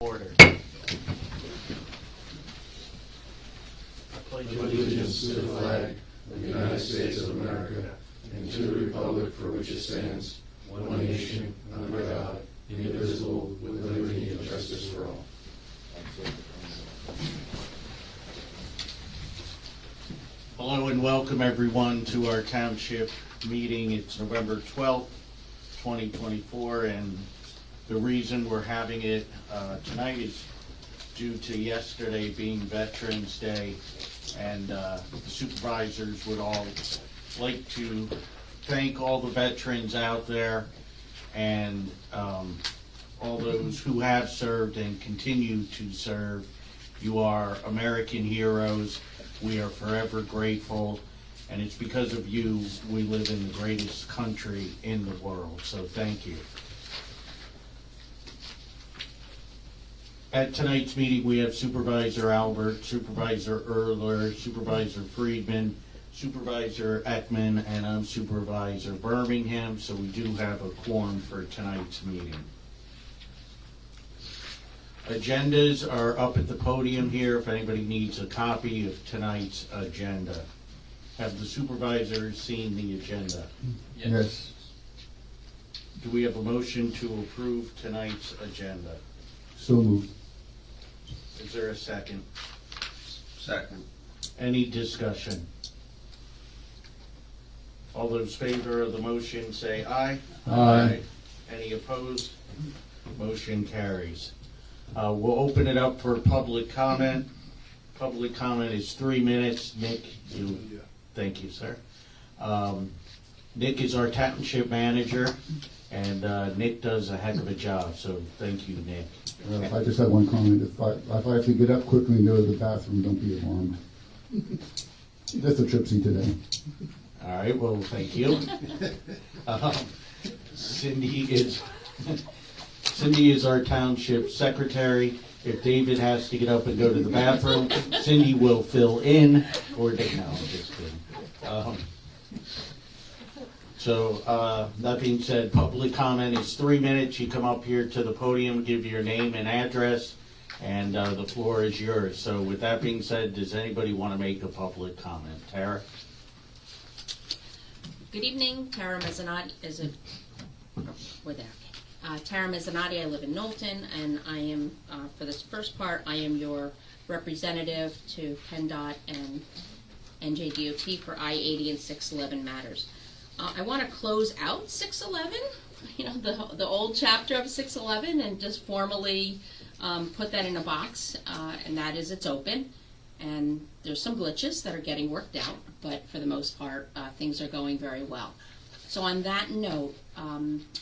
Order. I pledge allegiance to the flag of the United States of America and to the republic for which it stands, one nation, under God, indivisible, with liberty and justice for all. Hello and welcome everyone to our township meeting. It's November 12th, 2024, and the reason we're having it tonight is due to yesterday being Veterans Day, and the supervisors would all like to thank all the veterans out there and all those who have served and continue to serve. You are American heroes. We are forever grateful, and it's because of you we live in the greatest country in the world, so thank you. At tonight's meeting, we have Supervisor Albert, Supervisor Erler, Supervisor Friedman, Supervisor Ekman, and I'm Supervisor Birmingham, so we do have a quorum for tonight's meeting. Agendas are up at the podium here if anybody needs a copy of tonight's agenda. Have the supervisors seen the agenda? Yes. Do we have a motion to approve tonight's agenda? So moved. Is there a second? Second. Any discussion? All those in favor of the motion say aye. Aye. Any opposed? Motion carries. We'll open it up for public comment. Public comment is 3 minutes. Nick, thank you, sir. Nick is our township manager, and Nick does a heck of a job, so thank you, Nick. I just had one comment. If I have to get up quickly and go to the bathroom, don't be alarmed. Just a tripsy today. All right, well, thank you. Cindy is our township secretary. If David has to get up and go to the bathroom, Cindy will fill in. No, I'm just kidding. So that being said, public comment is 3 minutes. You come up here to the podium, give your name and address, and the floor is yours. So with that being said, does anybody want to make a public comment? Tara? Good evening, Tara Mezzanotte. Tara Mezzanotte. I live in Knowlton, and I am, for this first part, I am your representative to PennDOT and NJDOT for I-80 and 611 matters. I want to close out 611, the old chapter of 611, and just formally put that in a box, and that is it's open. And there's some glitches that are getting worked out, but for the most part, things are going very well. So on that note,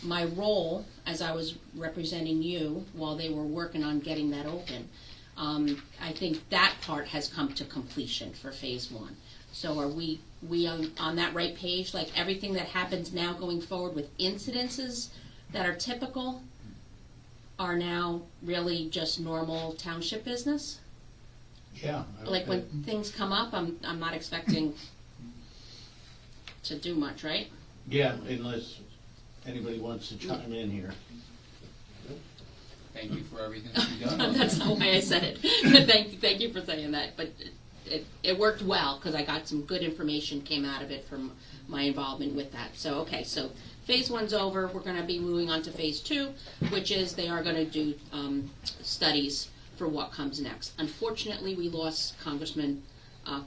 my role as I was representing you while they were working on getting that open, I think that part has come to completion for phase one. So are we on that right page? Like everything that happens now going forward with incidences that are typical are now really just normal township business? Yeah. Like when things come up, I'm not expecting to do much, right? Yeah, unless anybody wants to chime in here. Thank you for everything that you've done. That's not why I said it. Thank you for saying that. But it worked well because I got some good information came out of it from my involvement with that. So okay, so phase one's over. We're going to be moving on to phase two, which is they are going to do studies for what comes next. Unfortunately, we lost Congressman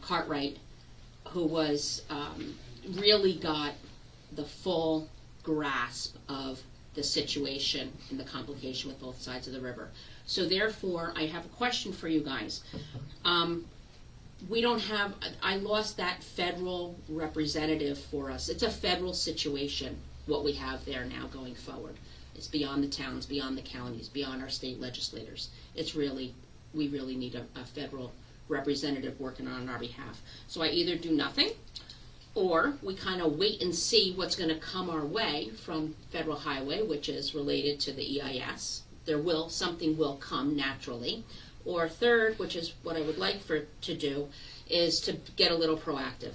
Cartwright, who was really got the full grasp of the situation and the complication with both sides of the river. So therefore, I have a question for you guys. I lost that federal representative for us. It's a federal situation, what we have there now going forward. It's beyond the towns, beyond the counties, beyond our state legislators. We really need a federal representative working on our behalf. So I either do nothing, or we kind of wait and see what's going to come our way from Federal Highway, which is related to the EIS. Something will come naturally. Or third, which is what I would like to do, is to get a little proactive.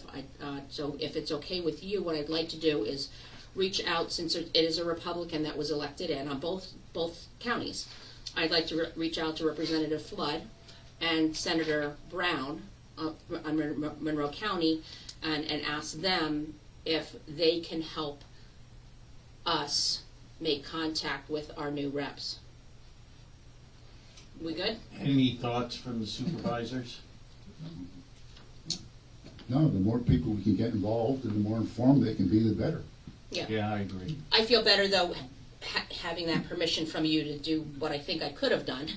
So if it's okay with you, what I'd like to do is reach out, since it is a Republican that was elected in on both counties. I'd like to reach out to Representative Flood and Senator Brown on Monroe County and ask them if they can help us make contact with our new reps. We good? Any thoughts from the supervisors? No, the more people we can get involved and the more informed they can be, the better. Yeah, I agree. I feel better though having that permission from you to do what I think I could have done,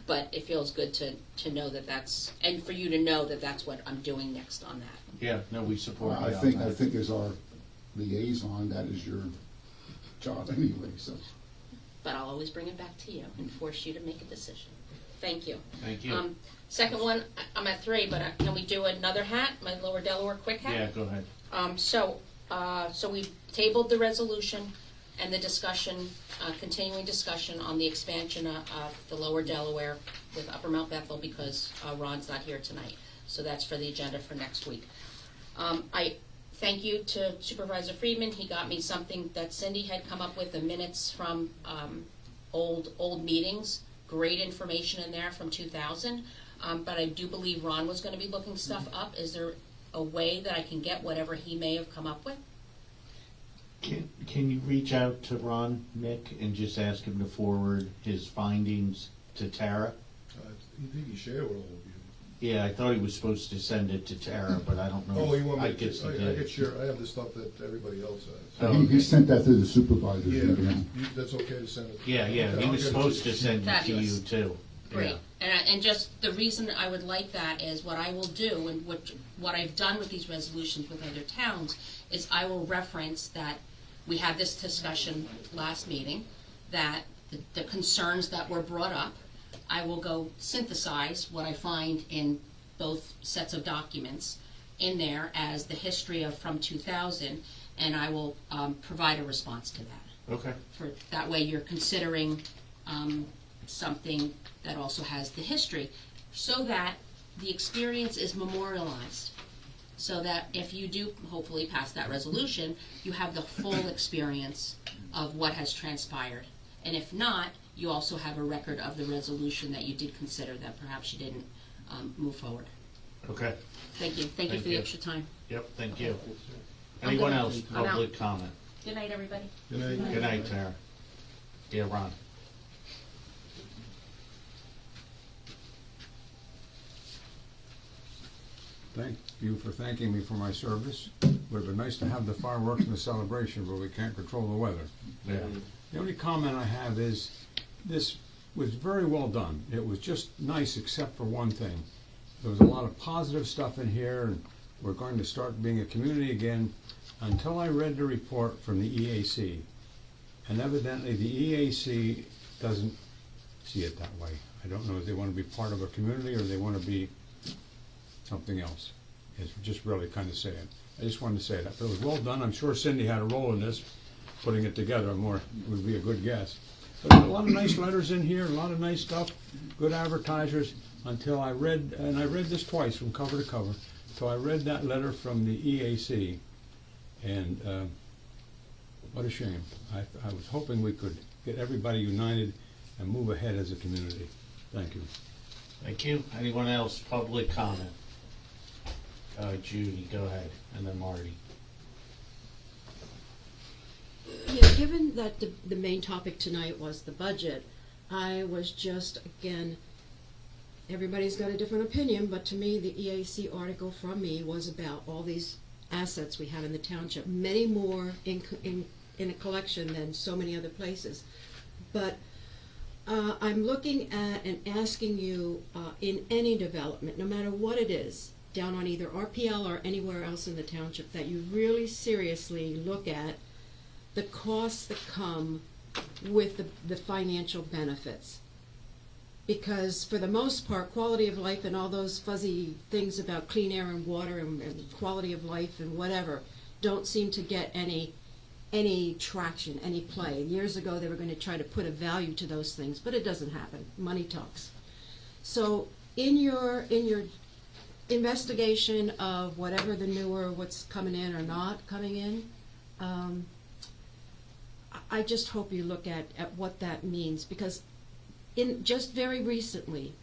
but it feels good to know that that's, and for you to know that that's what I'm doing next on that. Yeah, no, we support you I on think that. as our liaison, that is your job anyway, so. But I'll always bring it back to you and force you to make a decision. Thank you. Thank you. Second one, I'm at 3, but can we do another hat, my Lower Delaware quick hat? Yeah, go ahead. So we tabled the resolution and the discussion, continuing discussion on the expansion of the Lower Delaware with Upper Mount Bethel because Ron's not here tonight. So that's for the agenda for next week. I thank you to Supervisor Friedman. He got me something that Cindy had come up with, the minutes from old meetings. Great information in there from 2000. But I do believe Ron was going to be looking stuff up. Is there a way that I can get whatever he may have come up with? Can you reach out to Ron, Nick, and just ask him to forward his findings to Tara? You think you share with all of you? Yeah, I thought he was supposed to send it to Tara, but I don't know. Oh, you want me I to? guess he I did. get share, I have the stuff that everybody else has. Oh, He okay. sent that to the supervisors. Yeah, and everything. that's okay to send it? Yeah, Okay, he I'll was get it supposed to to you. send it to Fabulous. you too. Great. Yeah. And just the reason I would like that is what I will do, and what I've done with these resolutions with other towns, is I will reference that we had this discussion last meeting, that the concerns that were brought up, I will go synthesize what I find in both sets of documents in there as the history of from 2000, and I will provide a response to that. Okay. For that way you're considering something that also has the history, so that the experience is memorialized, so that if you do hopefully pass that resolution, you have the full experience of what has transpired. And if not, you also have a record of the resolution that you did consider that perhaps you didn't move forward. Okay. Thank you. Thank you for the extra time. Yep, thank you. I'm Anyone good. else, I'm out. public comment? Good night, everybody. Good night. Good night, Tara. Yeah, Ron. Thank you for thanking me for my service. Would have been nice to have the fireworks and the celebration, but we can't control the weather. Yeah. The only comment I have is, this was very well done. It was just nice except for one thing. There was a lot of positive stuff in here, and we're going to start being a community again, until I read the report from the EAC. And evidently the EAC doesn't see it that way. I don't know if they want to be part of a community or they want to be something else. It's just really kind of sad. I just wanted to say that. But it was well done. I'm sure Cindy had a role in this, putting it together. More would be a good guess. But there's a lot of nice letters in here, a lot of nice stuff, good advertisers, until I read, and I read this twice from cover to cover, so I read that letter from the EAC, and what a shame. I was hoping we could get everybody united and move ahead as a community. Thank you. Thank you. Anyone else, public comment? Judy, go ahead, and then Marty. Yeah, given that the main topic tonight was the budget, I was just, again, everybody's got a different opinion, but to me, the EAC article from me was about all these assets we have in the township, many more in a collection than so many other places. But I'm looking at and asking you, in any development, no matter what it is, down on either RPL or anywhere else in the township, that you really seriously look at the costs that come with the financial benefits. Because for the most part, quality of life and all those fuzzy things about clean air and water and quality of life and whatever don't seem to get any traction, any play. Years ago they were going to try to put a value to those things, but it doesn't happen. Money talks. So in your investigation of whatever the newer, what's coming in or not coming in, I just hope you look at what that means, because just very recently,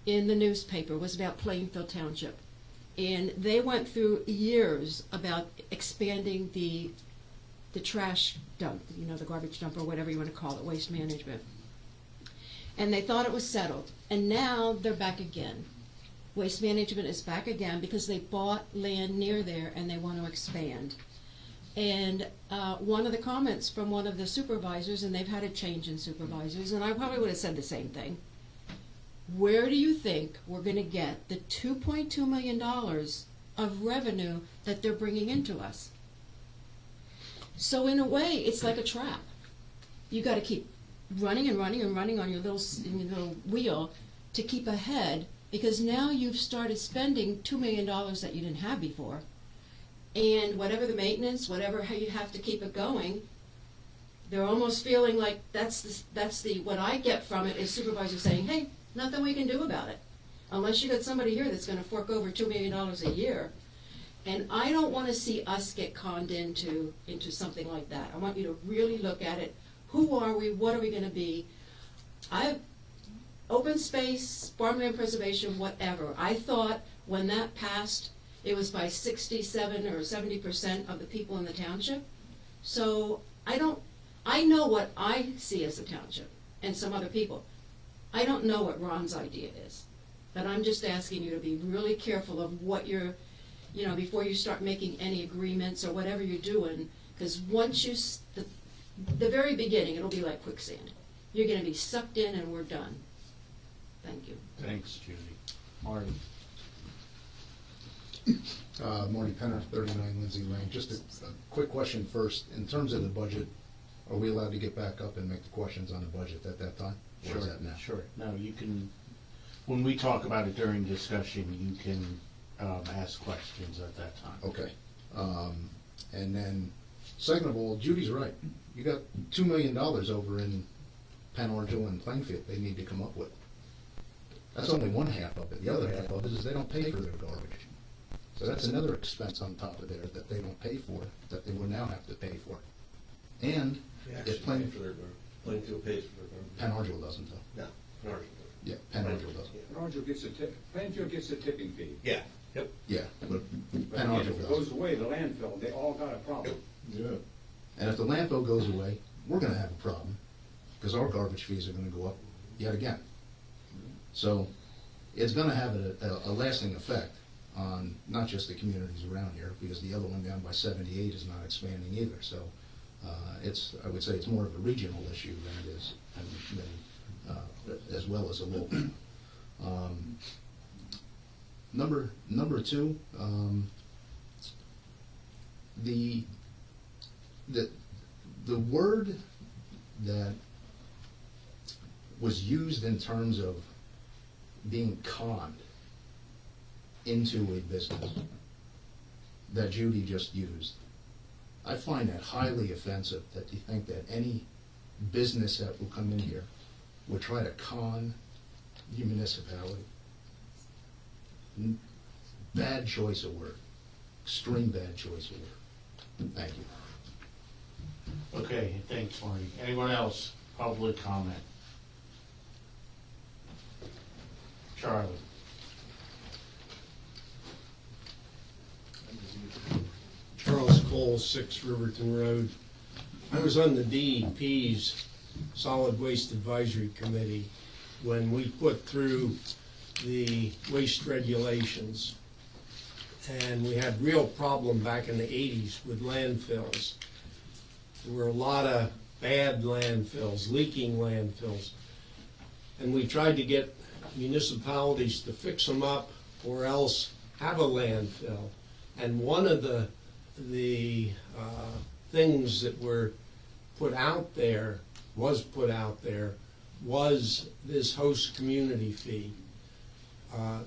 in the newspaper, was about Plainfield Township. And they went through years about expanding the trash dump, the garbage dump, or whatever you want to call it, waste management. And they thought it was settled. And now they're back again. Waste management is back again because they bought land near there and they want to expand. And one of the comments from one of the supervisors, and they've had a change in supervisors, and I probably would have said the same thing. Where do you think we're going to get the $2.2 million of revenue that they're bringing into us? So in a way, it's like a trap. You got to keep running and running and running on your little wheel to keep ahead, because now you've started spending $2 million that you didn't have before. And whatever the maintenance, whatever how you have to keep it going, they're almost feeling like that's what I get from it is supervisors saying, hey, nothing we can do about it. Unless you got somebody here that's going to fork over $2 million a year. And I don't want to see us get conned into something like that. I want you to really look at it. Who are we? What are we going to be? Open space, farmland preservation, whatever. I thought when that passed, it was by 67 or 70% of the people in the township. So I know what I see as a township and some other people. I don't know what Ron's idea is, but I'm just asking you to be really careful of what you're, before you start making any agreements or whatever you're doing, because once the very beginning, it'll be like quicksand. You're going to be sucked in and we're done. Thank you. Thanks, Judy. Marty? Marty Penner, 39 Lindsay Lane. Just a quick question first. In terms of the budget, are we allowed to get back up and make the questions on the budget at that time? Or is that now? Sure. No, you can, when we talk about it during discussion, you can ask questions at that time. Okay. And then, second of all, Judy's right. You got $2 million over in Penn Orangeville and Plainfield they need to come up with. That's only one half of it. The other half of it is they don't pay for their garbage. So that's another expense on top of there that they don't pay for, that they will now have to pay for. And if Plainfield pays for their garbage. Penn Orangeville doesn't though. No, Norwich. Yeah, Penn Orangeville doesn't. Norwich gets Plainfield gets a tipping fee. Yeah, yep. Yeah, but But Penn again, Orangeville if it doesn't. goes away, the landfill, they all got a problem. Yeah. And if the landfill goes away, we're gonna have a problem, because our garbage fees are gonna go up yet again. So, it's gonna have a lasting effect on not just the communities around here, because the other one down by 78 is not expanding either, so, I would say it's more of a regional issue than it is, as well as a local. Number two, the word that was used in terms of being conned into a business that Judy just used, I find that highly offensive, that you think that any business that will come in here would try to con the municipality. Bad choice of word. Extreme bad choice of word. Thank you. Okay, thanks, Marty. Anyone else? Public comment? Charlie? Charles Cole, 6 Riverton Road. I was on the DEP's Solid Waste Advisory Committee when we put through the waste regulations. And we had real problem back in the 80s with landfills. There were a lot of bad landfills, leaking landfills. And we tried to get municipalities to fix them up or else have a landfill. And one of the things that were put out there was this host community fee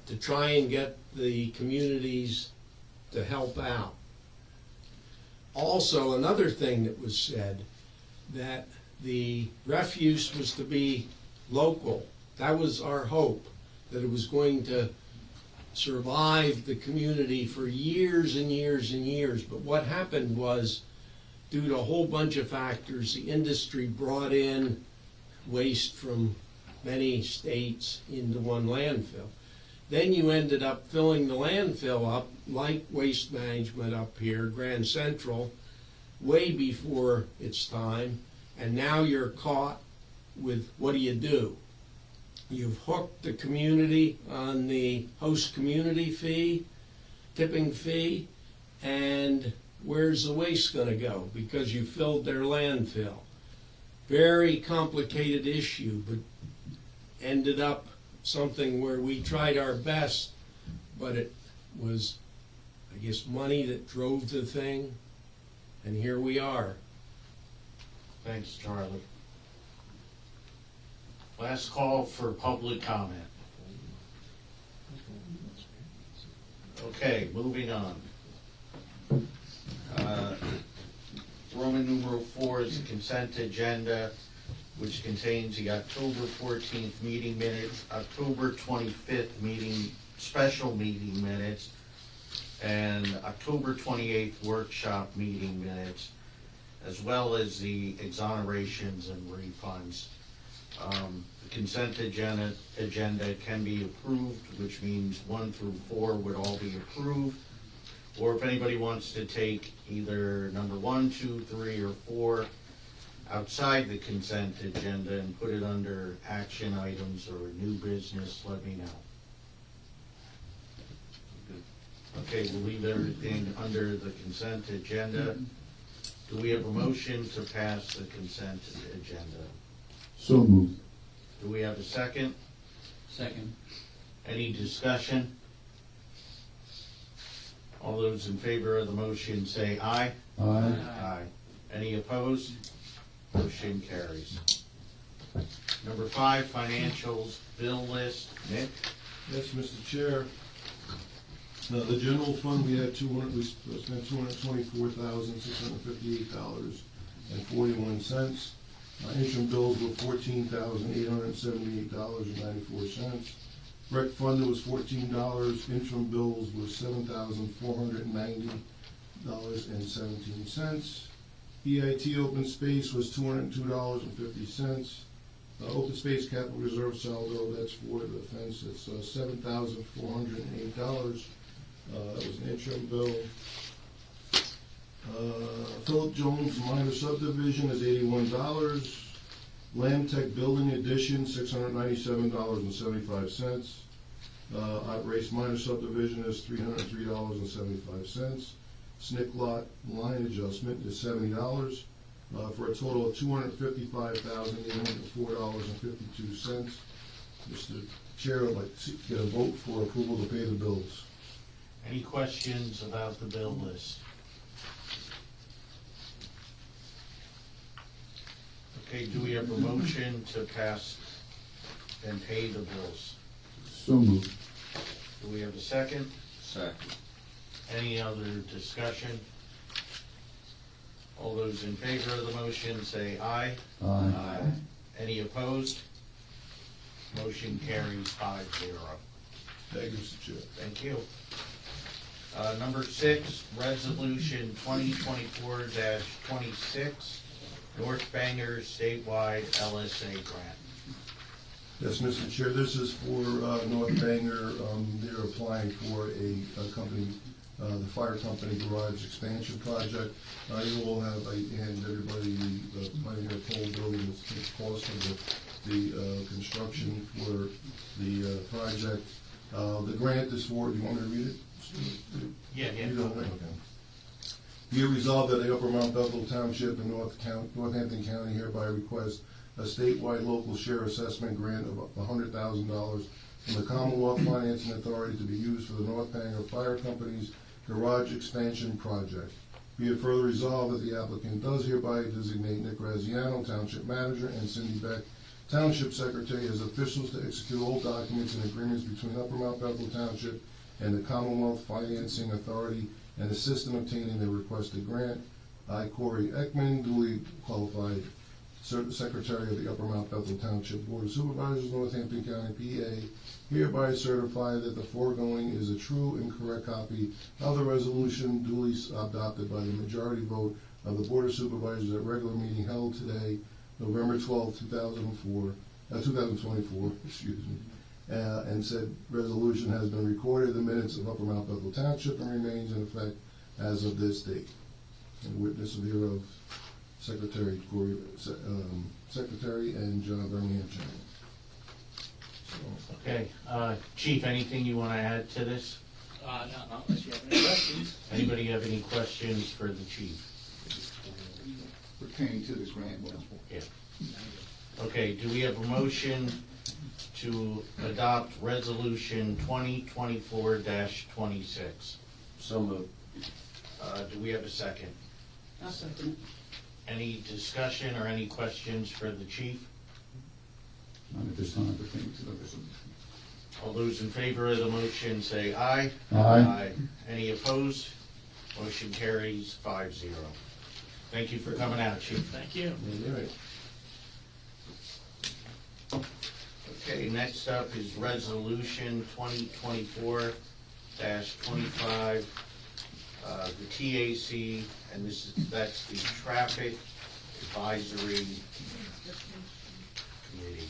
to try and get the communities to help out. Also, another thing that was said, that the refuse was to be local. That was our hope, that it was going to survive the community for years and years and years. But what happened was, due to a whole bunch of factors, the industry brought in waste from many states into one landfill. Then you ended up filling the landfill up, like Waste Management up here, Grand Central, way before its time, and now you're caught with, what do? You've hooked the community on the host community fee, tipping fee, and where's the waste gonna go? Because you filled their landfill. Very complicated issue, but ended up something where we tried our best, but it was, I guess, money that drove the thing, and here we are. Thanks, Charlie. Last call for public comment. Okay, moving on. Roman numeral 4 is the consent agenda, which contains the October 14th meeting minutes, October 25th special meeting minutes, and October 28th workshop meeting minutes, as well as the exonerations and refunds. The consent agenda can be approved, which means 1 through 4 would all be approved. Or if anybody wants to take either number 1, 2, 3, or 4 outside the consent agenda and put it under action items or new business, let me know. Okay, we'll leave everything under the consent agenda. Do we have a motion to pass the consent agenda? So moved. Do we have a second? Second. Any discussion? All those in favor of the motion say aye. Aye. Aye. Any opposed? Motion carries. Number 5, financials, bill list. Nick? Yes, Mr. Chair. The general fund, we spent $224,658.41. Interim bills were $14,878.94. Rec fund was $14. Interim bills were $7,490.17. EIT open space was $202.50. Open space capital reserve saldo, that's for the fence, it's $7,408. That was an interim bill. Philip Jones minor subdivision is $81. Land Tech building addition, $697.75. Race minor subdivision is $303.75. SNCC lot line adjustment is $70, for a total of $255,804.52. Mr. Chair, I'd like to get a vote for approval to pay the bills. Any questions about the bill list? Okay, do we have a motion to pass and pay the bills? So moved. Do we have a second? Second. Any other discussion? All those in favor of the motion say aye. Aye. Any opposed? Motion carries 5-0. Thank you, Mr. Chair. Thank you. Number 6, resolution 2024-26, North Bangor statewide LSA grant. Yes, Mr. Chair, this is for North Bangor. They're applying for a company, the fire company garage expansion project. You will have, and everybody, the Pioneer Pole building, the cost of the construction for the project. The grant is for, do you want me to read it? Yeah. You don't, okay. Be it resolved that the Upper Mount Bethel Township in Northampton County hereby request a statewide local share assessment grant of $100,000 from the Commonwealth Financing Authority to be used for the North Bangor Fire Company's garage expansion project. Be it further resolved that the applicant does hereby designate Nick Graziano, Township Manager, and Cindy Beck, Township Secretary, as officials to execute all documents and agreements between Upper Mount Bethel Township and the Commonwealth Financing Authority and assist in obtaining the requested grant. I, Corey Ekman, duly qualified Secretary of the Upper Mount Bethel Township Board of Supervisors, Northampton County, PA, hereby certify that the foregoing is a true and correct copy of the resolution duly adopted by the majority vote of the Board of Supervisors at regular meeting held today, November 12, 2004, 2024, excuse me, and said resolution has been recorded in the minutes of Upper Mount Bethel Township and remains in effect as of this date. And witness of hereof, Secretary Corey, Secretary and John Birmingham Chairman. Okay, Chief, anything you want to add to this? Not unless you have any questions. Anybody have any questions for the chief? Pertaining to this grant, well, Yeah. Okay, do we have a motion to adopt resolution 2024-26? So moved. Do we have a second? I'll second Any discussion or any questions for the chief? not at this time pertaining to the resolution. All those in favor of the motion say aye. Aye. Any opposed? Motion carries 5-0. Thank you for coming out, chief. Thank you. Okay, next up is resolution 2024-25, the TAC, and that's the Traffic Advisory Committee.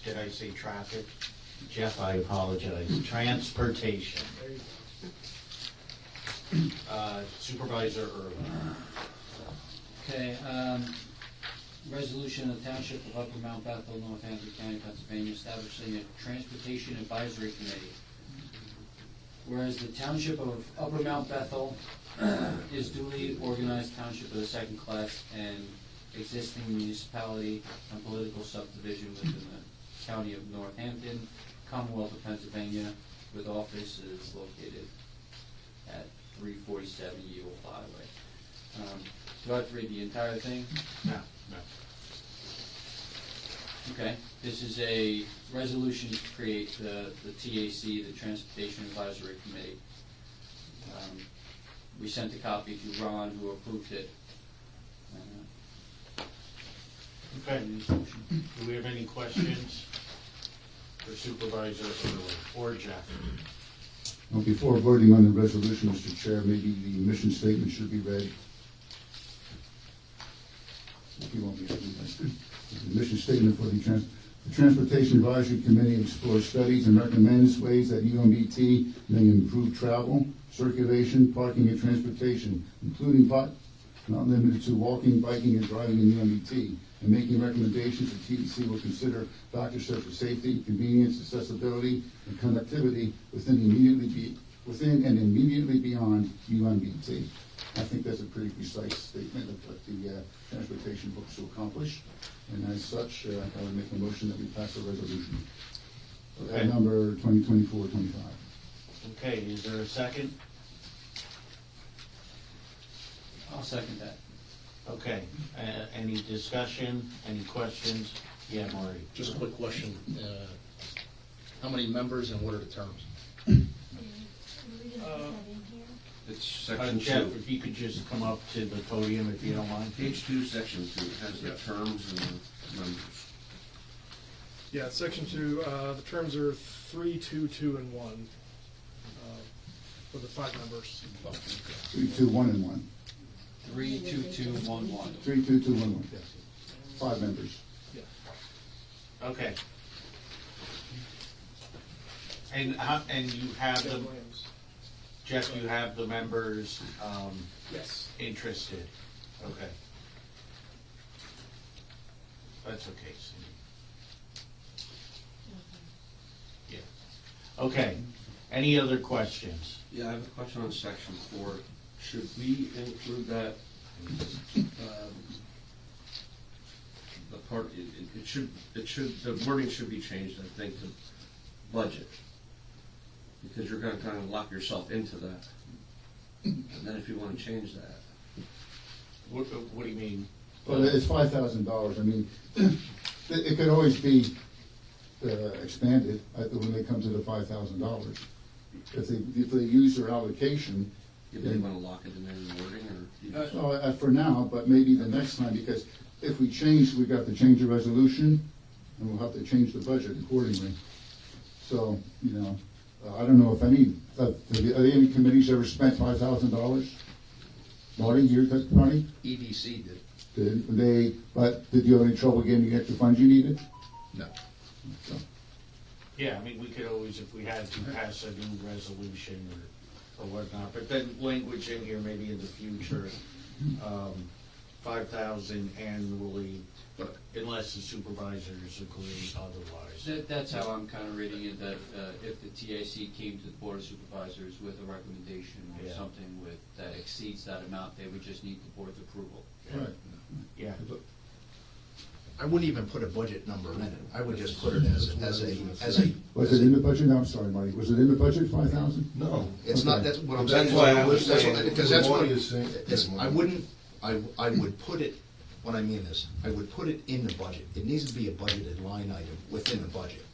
Did I say traffic? Jeff, I apologize. Transportation. Supervisor Irwin. Okay, resolution of the Township of Upper Mount Bethel, Northampton County, Pennsylvania, establishing a Transportation Advisory Committee. Whereas the Township of Upper Mount Bethel is duly organized township of the second class and existing municipality and political subdivision within the County of Northampton, Commonwealth of Pennsylvania, with offices located at 347 Yule Highway. Do I have to read the entire thing? No. Okay, this is a resolution to create the TAC, the Transportation Advisory Committee. We sent a copy to Ron, who approved it. Okay. Do we have any questions for Supervisor Irwin or Jeff? Well, before voting on the resolution, Mr. Chair, maybe the mission statement should be read. If you want me to do that. The mission statement for the Transportation Advisory Committee explores studies and recommends ways that UMBT may improve travel, circulation, parking, and transportation, including but not limited to walking, biking, and driving in UMBT, and making recommendations the TDC will consider factors such as safety, convenience, accessibility, and connectivity within and immediately beyond UMBT. I think that's a pretty precise statement of what the transportation books will accomplish. And as such, I would make a motion that we pass the resolution. Okay. Number 2024-25. Okay, is there a second? I'll second that. Okay, any discussion, any questions? Yeah, Maury. Just a quick question. How many members and what are the terms? It's section Jeff, 2. if you could just come up to the podium if you don't mind. Page 2, section 2, it has the terms and the members. Yeah, section 2, the terms are 3, 2, 2, and 1, for the 5 members. 3, 2, 1, and 1. 3, 2, 2, 1, 1. 3, 2, 2, 1, 1. 5 members. Okay. And you have Jeff the, Williams. Jeff, you have the members Yes. interested? Okay. That's okay, Cindy. Yeah. Okay, any other questions? Yeah, I have a question on section 4. Should we include that, the part, it should, the wording should be changed, I think, to budget. Because you're gonna kind of lock yourself into that. And then if you wanna change that. What do you mean? Well, it's $5,000. I mean, it could always be expanded when they come to the $5,000. If they use their allocation. You really wanna lock it in there in the wording, or? you just- Well, for now, but maybe the next time, because if we change, we've got to change the resolution, and we'll have to change the budget accordingly. So, I don't know if are there any committees ever spent $5,000? Marty, Marty? EDC did. But did you have any trouble getting the extra funds you needed? No. Yeah, I mean, we could always, if we had to, pass a new resolution or whatnot, but then language in here maybe in the future, 5,000 annually, unless the supervisors agree otherwise. That's how I'm kind of reading it, that if the TAC came to the Board of Supervisors with a recommendation or Yeah. something that exceeds that amount, they would just need the board's approval. Right. Yeah, I wouldn't even put a budget number in it. I would just put it as a. Was it in the budget? No, I'm sorry, Marty. Was it in the budget, 5,000? No. It's not, Okay. that's what I'm That's saying. why I was That's saying, what- Because that's what, Marty is saying. it's, I wouldn't, I would put it, what I mean is, I would put it in the budget. It needs to be a budgeted line item within the budget.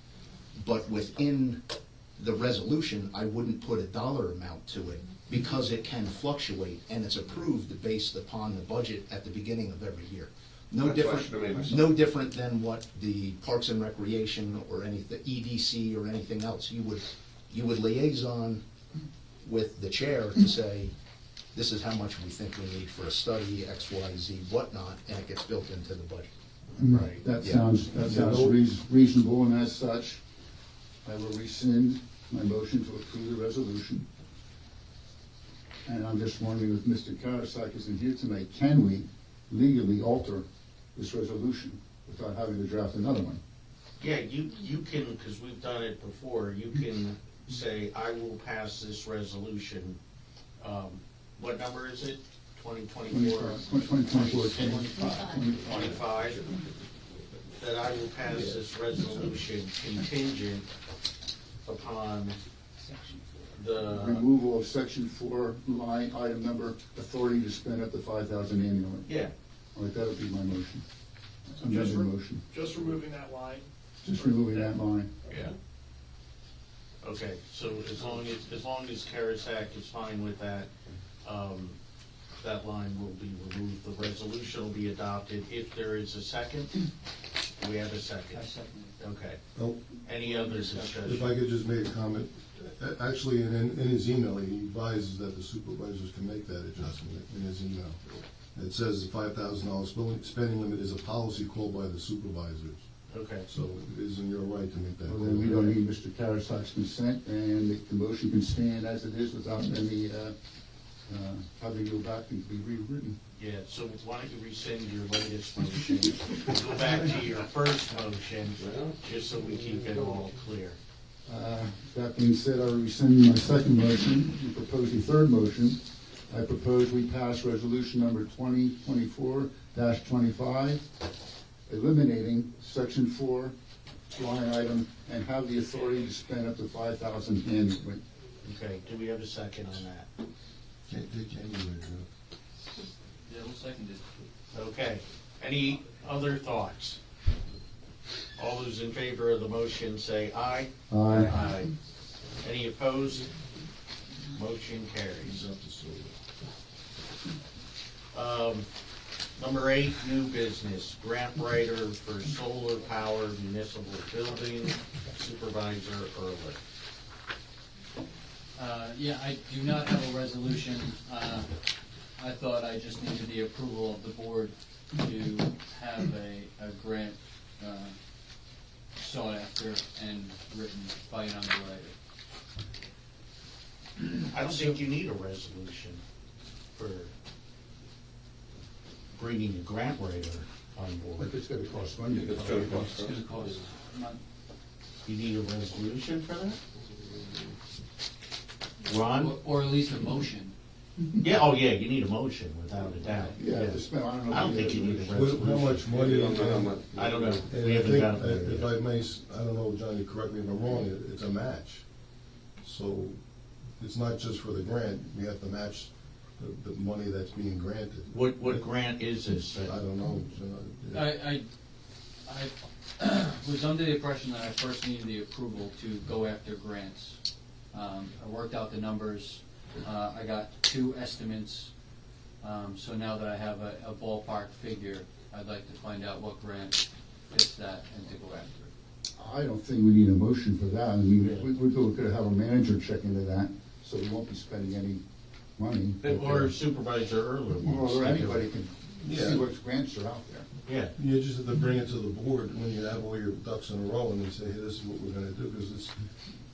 But within the resolution, I wouldn't put a dollar amount to it because it can fluctuate and it's approved based upon the budget at the beginning of every year. No That's why I should've made different, myself- no different than what the Parks and Recreation or the EDC or anything else. You would liaison with the chair to say, this is how much we think we need for a study, X, Y, Z, whatnot, and it gets built into the budget. right. That Yeah. sounds reasonable, and as such, I will rescind my motion to approve the resolution. And I'm just wondering if Mr. Karasik isn't here tonight, can we legally alter this resolution without having to draft another one? Yeah, you can, because we've done it before, you can say, I will pass this resolution. What number is it? 2024? 2024, 25, that I will pass this resolution contingent upon the, removal of section 4, line item number, authority to spend up to 5,000 annually. yeah, All right, that would be my motion. So Amended just motion. Just removing that line. Just removing that line. yeah. Okay, so as long as Karasak is fine with that, that line will be removed. The resolution will be adopted. If there is a second, do we have a second? I second it. Okay. Oh, Any other if discussion? I could just make a comment, actually, in his email, he advises that the supervisors can make that adjustment in his email. It says the $5,000 spending limit is a policy called by the supervisors, Okay. so it is in your right to make that. Well, then we don't need Mr. Karasik's consent, and the motion can stand as it is without any, having to go back and be rewritten. Yeah, so why don't you rescind your latest motion, go back to your first motion, just so we keep it all clear. That being said, I rescind my second motion, and propose the third motion. I propose we pass resolution number 2024-25, eliminating section 4, line item, and have the authority to spend up to 5,000 annually. Okay, do we have a second on that? Yeah, we'll second it. Okay, any other thoughts? All those in favor of the motion say aye. Aye. Any opposed? Motion carries. Number 8, new business, grant writer for solar power municipal building, Supervisor Ehrlich. Yeah, I do not have a resolution. I thought I just needed the approval of the board to have a grant sought after and written by an underwriter. I don't think you need a resolution for bringing a grant writer on board. But it's gonna cost money. It's gonna cost, You need a resolution for that? Ron? or at least a motion. Yeah, oh yeah, you need a motion, without a doubt. Yeah, to spend, I don't know. I don't think you need a How resolution. much money? I don't know. And We I haven't think, gotten there if yet. I may, I don't know, Johnny, correct me if I'm wrong, it's a match. So it's not just for the grant, we have to match the money that's being granted. What grant is this? I don't know. I was under the impression that I first needed the approval to go after grants. I worked out the numbers, I got 2 estimates, so now that I have a ballpark figure, I'd like to find out what grant fits that and to go after it. I don't think we need a motion for that. I mean, we could have a manager check into that, so we won't be spending any money. Or Supervisor Ehrlich wants Or to do anybody it. can see what grants are out there. Yeah, You just have to bring it to the board when you have all your ducks in a row and they say, hey, this is what we're gonna do, because it's,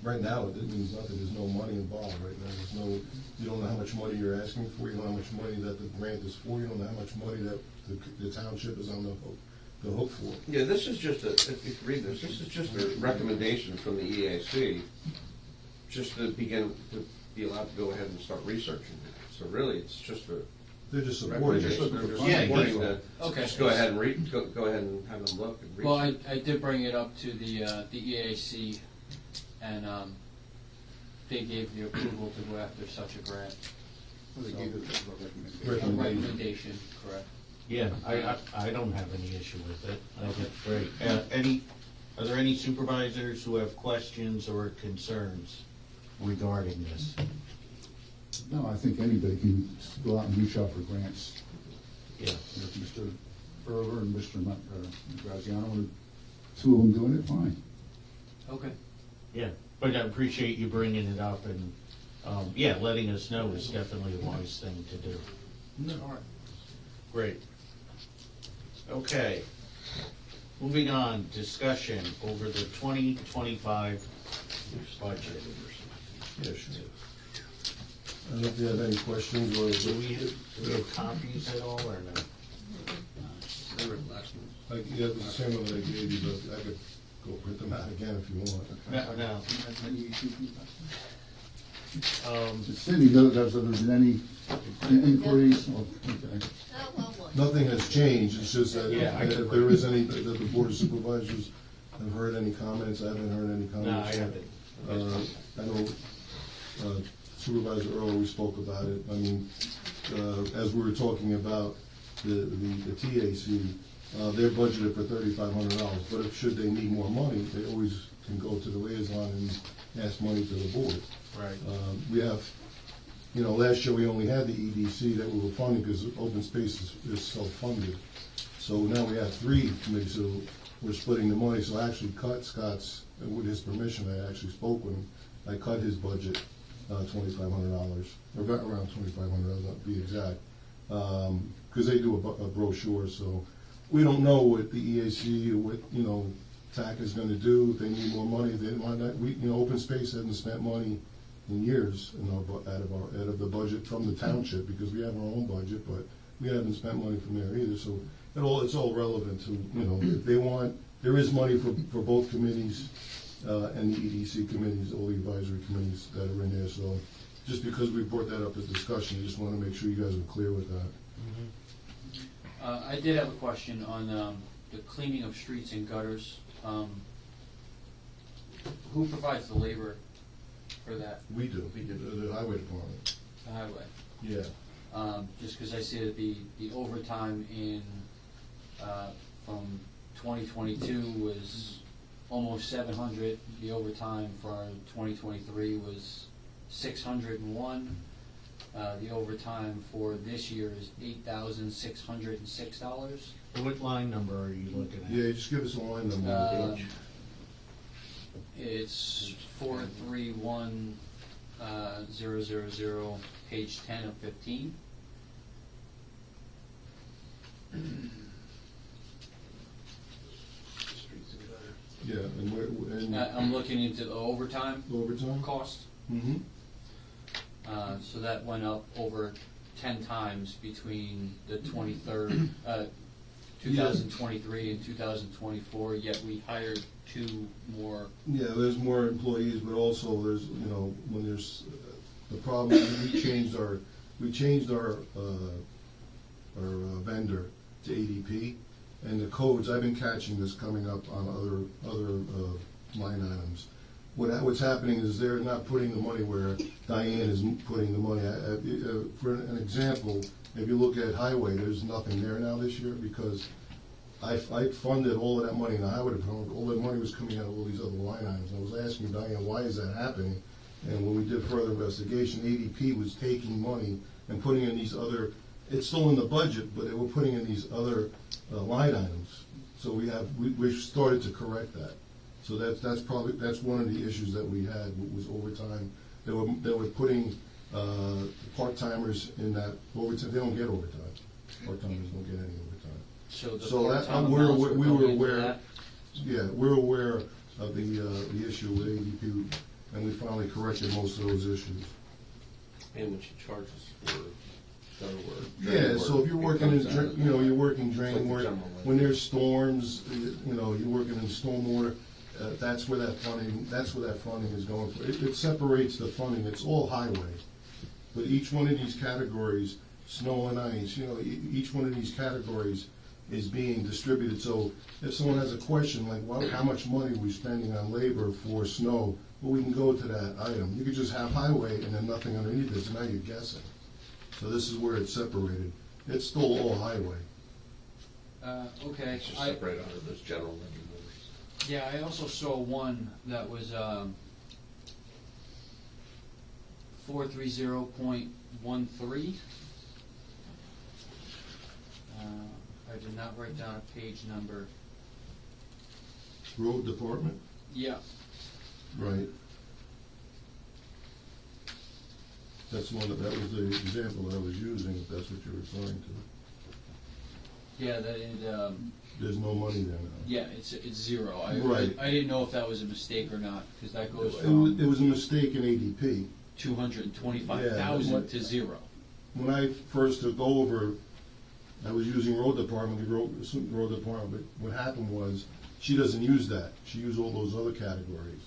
right now, it means nothing, there's no money involved right now, there's no, you don't know how much money you're asking for, you don't know how much money that the grant is for, you don't know how much money that the township is on the hook for. Yeah, this is just if you read this is just a recommendation from the EAC, just to begin, to be allowed to go ahead and start researching it. So really, it's just a They're just supporting it. recommendation. They're just Yeah, supporting the, Okay. just go ahead and go ahead and have them look and research. Well, I did bring it up to the EAC, and they gave the approval to go after such a grant. They gave it a recommendation. Recommendation. Recommendation, correct. yeah, I don't have any issue with it. I think it's great. Are there any supervisors who have questions or concerns regarding this? No, I think anybody can go out and reach out for grants. Yeah, If Mr. Berger and Mr. Graziano, and two of them doing it, fine. Okay. yeah, but I appreciate you bringing it up and, yeah, letting us know is definitely a wise thing to do. All right. Great. Okay. Moving on, discussion over the 2025 budget. Yeah, sure. I don't know if you have any questions or. Do we have copies at all or no? Like, yeah, the same one that I gave you, but I could go print them out again if you want. No. Cindy, has there been any inquiries? Oh, okay. Nothing has changed, it's just that Yeah, I if could- there is any, that the board of supervisors have heard any comments, I haven't heard any No, comments. I haven't. I know Supervisor Earl, we spoke about it, I mean, as we were talking about the TAC, they're budgeted for $3,500, but if, should they need more money, they always can go to the liaison and ask money to the board. Right. We have, last year we only had the EDC that we were funding because open space is self-funded. So now we have 3 committees, so we're splitting the money. So I actually cut Scott's, with his permission, I actually spoke with him. I cut his budget, $2,500, or around $2,500, not to be exact, because they do a brochure. So we don't know what the EAC or what, TAC is going to do. If they need more money, if they want that. Open space hasn't spent money in years out of the budget from the township, because we have our own budget, but we haven't spent money from there either. So it's all relevant to, if they want, there is money for both committees, and the EDC committees, all the advisory committees that are in there. So just because we brought that up as discussion, I just want to make sure you guys are clear with that. I did have a question on the cleaning of streets and gutters. Who provides the labor for that? We do, the highway department. The highway? Yeah. Just because I see that the overtime in, from 2022 was almost 700. The overtime for 2023 was 601. The overtime for this year is $8,606. What line number are you looking at? Yeah, just give us a line number. It's 431000, page 10 of 15. Yeah, and I'm looking into the overtime overtime? cost. Mm-hmm. So that went up over 10 times between the 2023 and 2024, yet we hired 2 more. Yeah, there's more employees, but also there's, when there's, the problem, we changed our vendor to ADP, and the codes, I've been catching this coming up on other line items. What's happening is they're not putting the money where Diane is putting the money. For an example, if you look at highway, there's nothing there now this year because I funded all of that money in the highway department. All that money was coming out of all these other line items. I was asking Diane, why is that happening? And when we did further investigation, ADP was taking money and putting in these other, it's still in the budget, but they were putting in these other line items. So we started to correct that. So that's one of the issues that we had was overtime. They were putting part-timers in that overtime. They don't get overtime. Part-timers don't get any overtime. So the So that, part-time we're, amounts we going were into aware, that? yeah, we're aware of the issue with ADP, and we finally corrected most of those issues. And when she charges for gutter work. Yeah, drain so work, if you're it working in, comes out of you know, that. you're working It's like drain the work, general ledger. when there's storms, you know, you're working in stormwater, that's where that funding is going for. It separates the funding, it's all highway. But each one of these categories, snow and ice, you know, each one of these categories is being distributed. So if someone has a question, like, well, how much money are we spending on labor for snow? Well, we can go to that item. You could just have highway and then nothing underneath it, so now you're guessing. So this is where it's separated. It's still all highway. Okay. It's just I- separated out of those general ledger numbers. Yeah, I also saw one that was 430.13. I did not write down a page number. Road department? Yeah. Right. That's one, that was the example that I was using, if that's what you're referring to. Yeah, that it, There's no money there now. yeah, it's zero. Right. I didn't know if that was a mistake or not, because that goes It from was a mistake in ADP. 225,000 Yeah, to zero. When I first took over, I was using road department, the road department, but what happened was, she doesn't use that. She used all those other categories.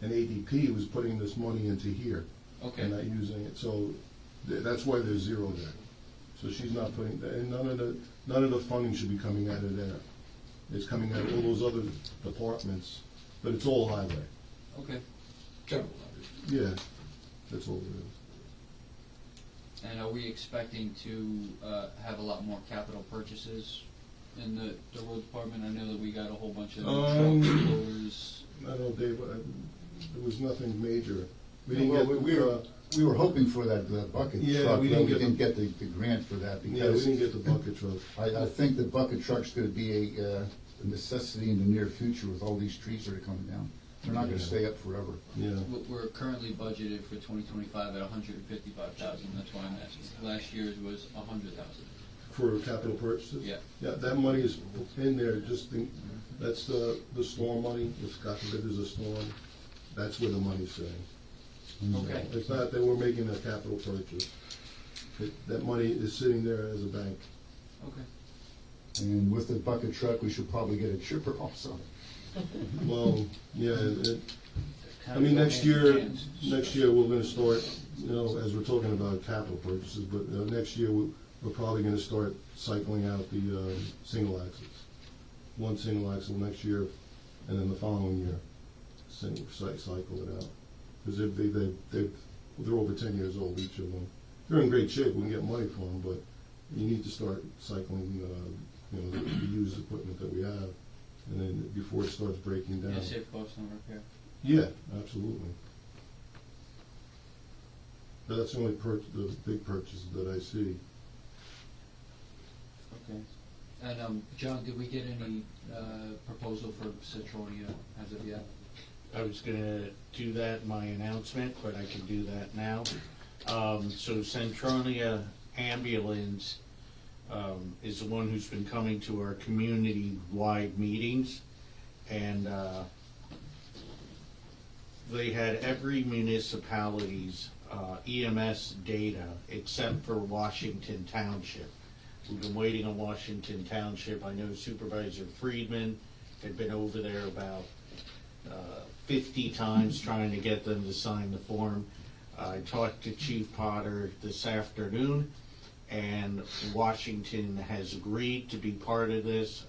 And ADP was putting this money into here. Okay. And not using it, so that's why there's zero there. So she's not putting, and none of the funding should be coming out of there. It's coming out of all those other departments, but it's all highway. Okay. General ledger. Yeah, that's all it is. And are we expecting to have a lot more capital purchases in the road department? I know that we got a whole bunch of new trucks, loaders. I don't know, Dave, there was nothing major. We didn't Well, get, we were hoping for that bucket Yeah, truck, we but didn't we get didn't get the grant for that yeah, we because didn't get the bucket truck. I think the bucket truck's gonna be a necessity in the near future with all these trees that are coming down. They're not gonna stay up forever. Yeah, We're currently budgeted for 2025 at 155,000. That's why I'm asking. Last year's was 100,000. for capital purchases? Yeah. Yeah, that money is in there, that's the storm money, if God forbid there's a storm, that's where the money's sitting. Okay. It's not that we're making a capital purchase. That money is sitting there as a bank. Okay. And with the bucket truck, we should probably get a chipper also. Well, yeah, Kind I mean, of next hand in year, hand. we're gonna start, you know, as we're talking about capital purchases, but next year, we're probably gonna start cycling out the single axles. One single axle next year, and then the following year, cycle it out. Because they're over 10 years old, each of them. They're in great shape, we can get money for them, but you need to start cycling, you know, the used equipment that we have, and then before it starts breaking down. Yeah, save costs on repair. Yeah, absolutely. But that's the only the big purchases that I see. Okay. And John, did we get any proposal for Centronia as of yet? I was gonna do that in my announcement, but I can do that now. So Centronia Ambulance is the one who's been coming to our community-wide meetings, and they had every municipality's EMS data except for Washington Township. We've been waiting on Washington Township. I know Supervisor Friedman had been over there about 50 times trying to get them to sign the form. I talked to Chief Potter this afternoon, and Washington has agreed to be part of this,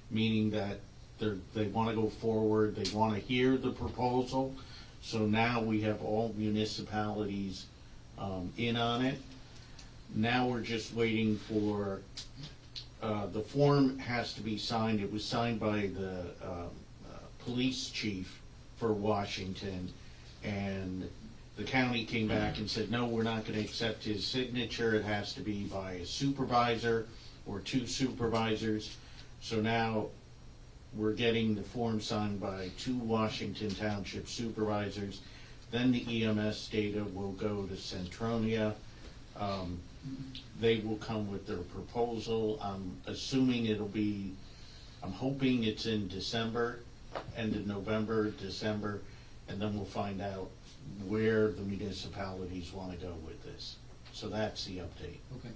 meaning that they want to go forward, they want to hear the proposal. So now we have all municipalities in on it. Now we're just waiting for, the form has to be signed. It was signed by the police chief for Washington, and the county came back and said, no, we're not going to accept his signature. It has to be by a supervisor or two supervisors. So now we're getting the form signed by 2 Washington Township supervisors. Then the EMS data will go to Centronia. They will come with their proposal. I'm assuming I'm hoping it's in December, end of November, December, and then we'll find out where the municipalities want to go with this. So that's the update. Okay.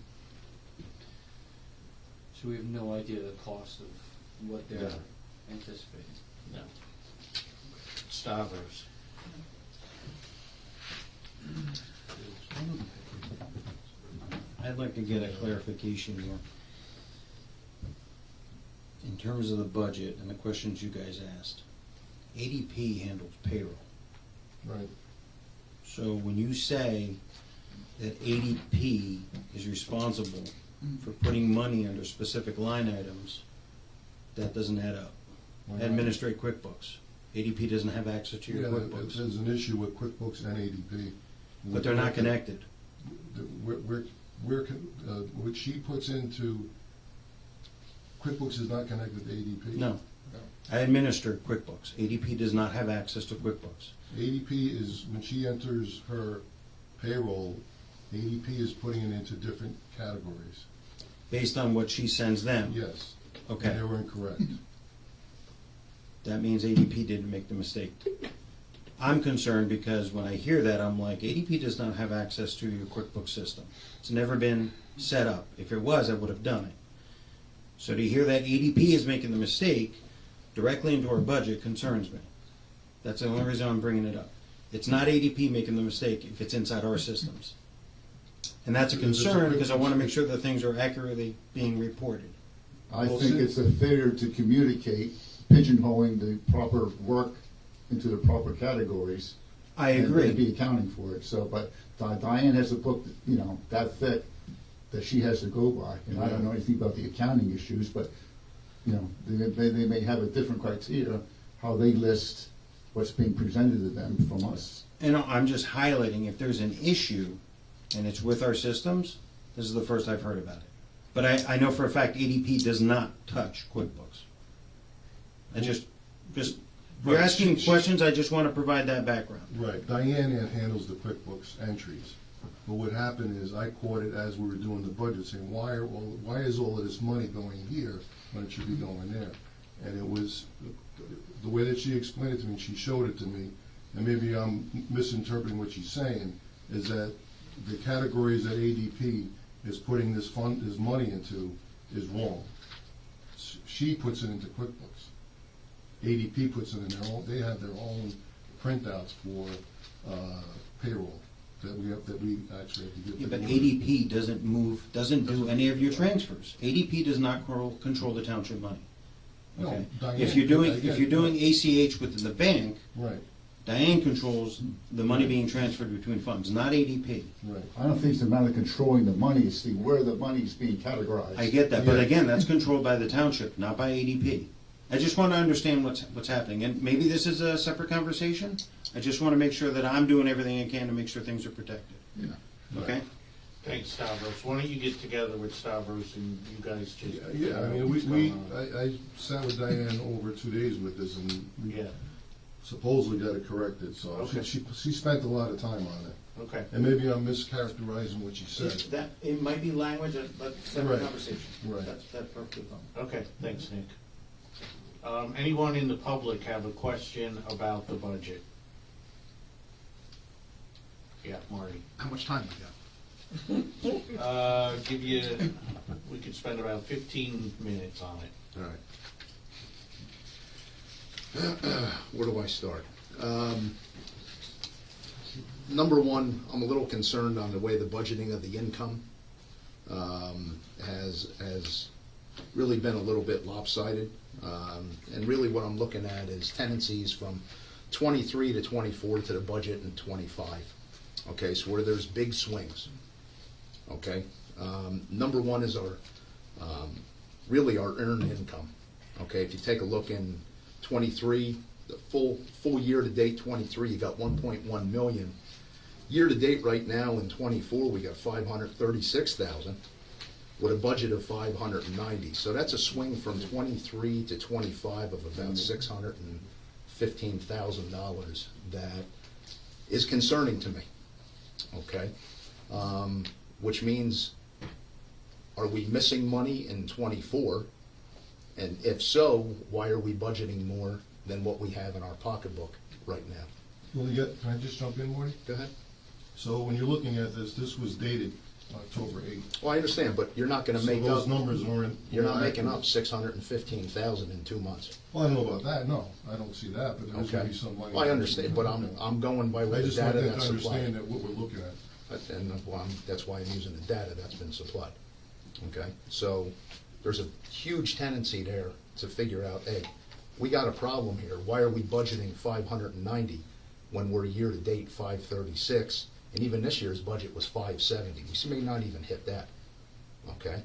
So we have no idea the cost of what they're No. anticipating. No. Stavros. I'd like to get a clarification here. In terms of the budget and the questions you guys asked, ADP handles payroll. Right. So when you say that ADP is responsible for putting money under specific line items, that doesn't add up. Why not? Administrate QuickBooks. ADP doesn't have access to your Yeah, QuickBooks, there's an issue with QuickBooks and ADP. but they're not connected. What she puts into QuickBooks is not connected to ADP? No. I administer QuickBooks. ADP does not have access to QuickBooks. ADP is, when she enters her payroll, ADP is putting it into different categories. Based on what she sends them. Yes. Okay. And they were incorrect. That means ADP didn't make the mistake. I'm concerned because when I hear that, I'm like, ADP does not have access to your QuickBooks system. It's never been set up. If it was, I would have done it. So to hear that ADP is making the mistake directly into our budget concerns me. That's the only reason I'm bringing it up. It's not ADP making the mistake if it's inside our systems. And that's a concern because I want to make sure that things are accurately being reported. I think it's a failure to communicate, pigeonholing the proper work into the proper categories. I And agree. be accounting for it, so, but Diane has a book, that thick, that she has to go by, and I don't know anything about the accounting issues, but, they may have a different criteria, how they list what's being presented to them from us. And I'm just highlighting if there's an issue and it's with our systems, this is the first I've heard about it. But I know for a fact ADP does not touch QuickBooks. We're asking questions, I just want to provide that background. Right, Diane handles the QuickBooks entries. But what happened is I caught it as we were doing the budget, saying, why is all of this money going here when it should be going there? And it was, the way that she explained it to me, she showed it to me, and maybe I'm misinterpreting what she's saying, is that the categories that ADP is putting this money into is wrong. She puts it into QuickBooks. ADP puts it in their own, they have their own printouts for payroll that we actually have to give. Yeah, but ADP doesn't do any of your transfers. ADP does not control the township money. No, Okay? Diane- If you're doing again, ACH within the bank, Right, Diane controls the money being transferred between funds, not ADP. right. I don't think it's a matter of controlling the money, it's the where the money is being categorized. I get that, but Yeah. again, that's controlled by the township, not by ADP. I just want to understand what's happening, and maybe this is a separate conversation. I just want to make sure that I'm doing everything I can to make sure things are protected. Yeah. Okay? Thanks, Stavros. Why don't you get together with Stavros and you guys just... Yeah, I mean, what's going on. I sat with Diane over 2 days with this, and we Yeah, supposedly got it corrected, so Okay. she spent a lot of time on it. okay. And maybe I'm mischaracterizing what she said. It might be language, but separate conversation. Right. That's perfectly fine. Okay, thanks, Nick. Anyone in the public have a question about the budget? Yeah, Marty. How much time we got? We could spend about 15 minutes on it. All right. Where do I start? Number one, I'm a little concerned on the way the budgeting of the income has really been a little bit lopsided. And really what I'm looking at is tendencies from 23 to 24 to the budget in 25. Okay, so where there's big swings. Okay, number one is really our earned income. Okay, if you take a look in 23, the full year to date 23, you got 1.1 million. Year to date right now in 24, we got 536,000 with a budget of 590. So that's a swing from 23 to 25 of about $615,000 that is concerning to me. Okay. which means, are we missing money in '24? And if so, why are we budgeting more than what we have in our pocketbook right now? Well, can I just jump in, Marty? Go ahead. So when you're looking at this, this was dated October 8th. Well, I understand, but you're not gonna So make those up, numbers aren't. you're not accurate. making up 615,000 in 2 months. Well, I don't know about that, no, I don't see that, but there's gonna Okay. be some money. Well, I understand, but I'm going by I what the just want data them to that's understand supplied. that what we're looking at. And that's why I'm using the data that's been supplied. Okay, so there's a huge tendency there to figure out, hey, we got a problem here. Why are we budgeting 590 when we're year-to-date 536? And even this year's budget was 570. We may not even hit that. Okay,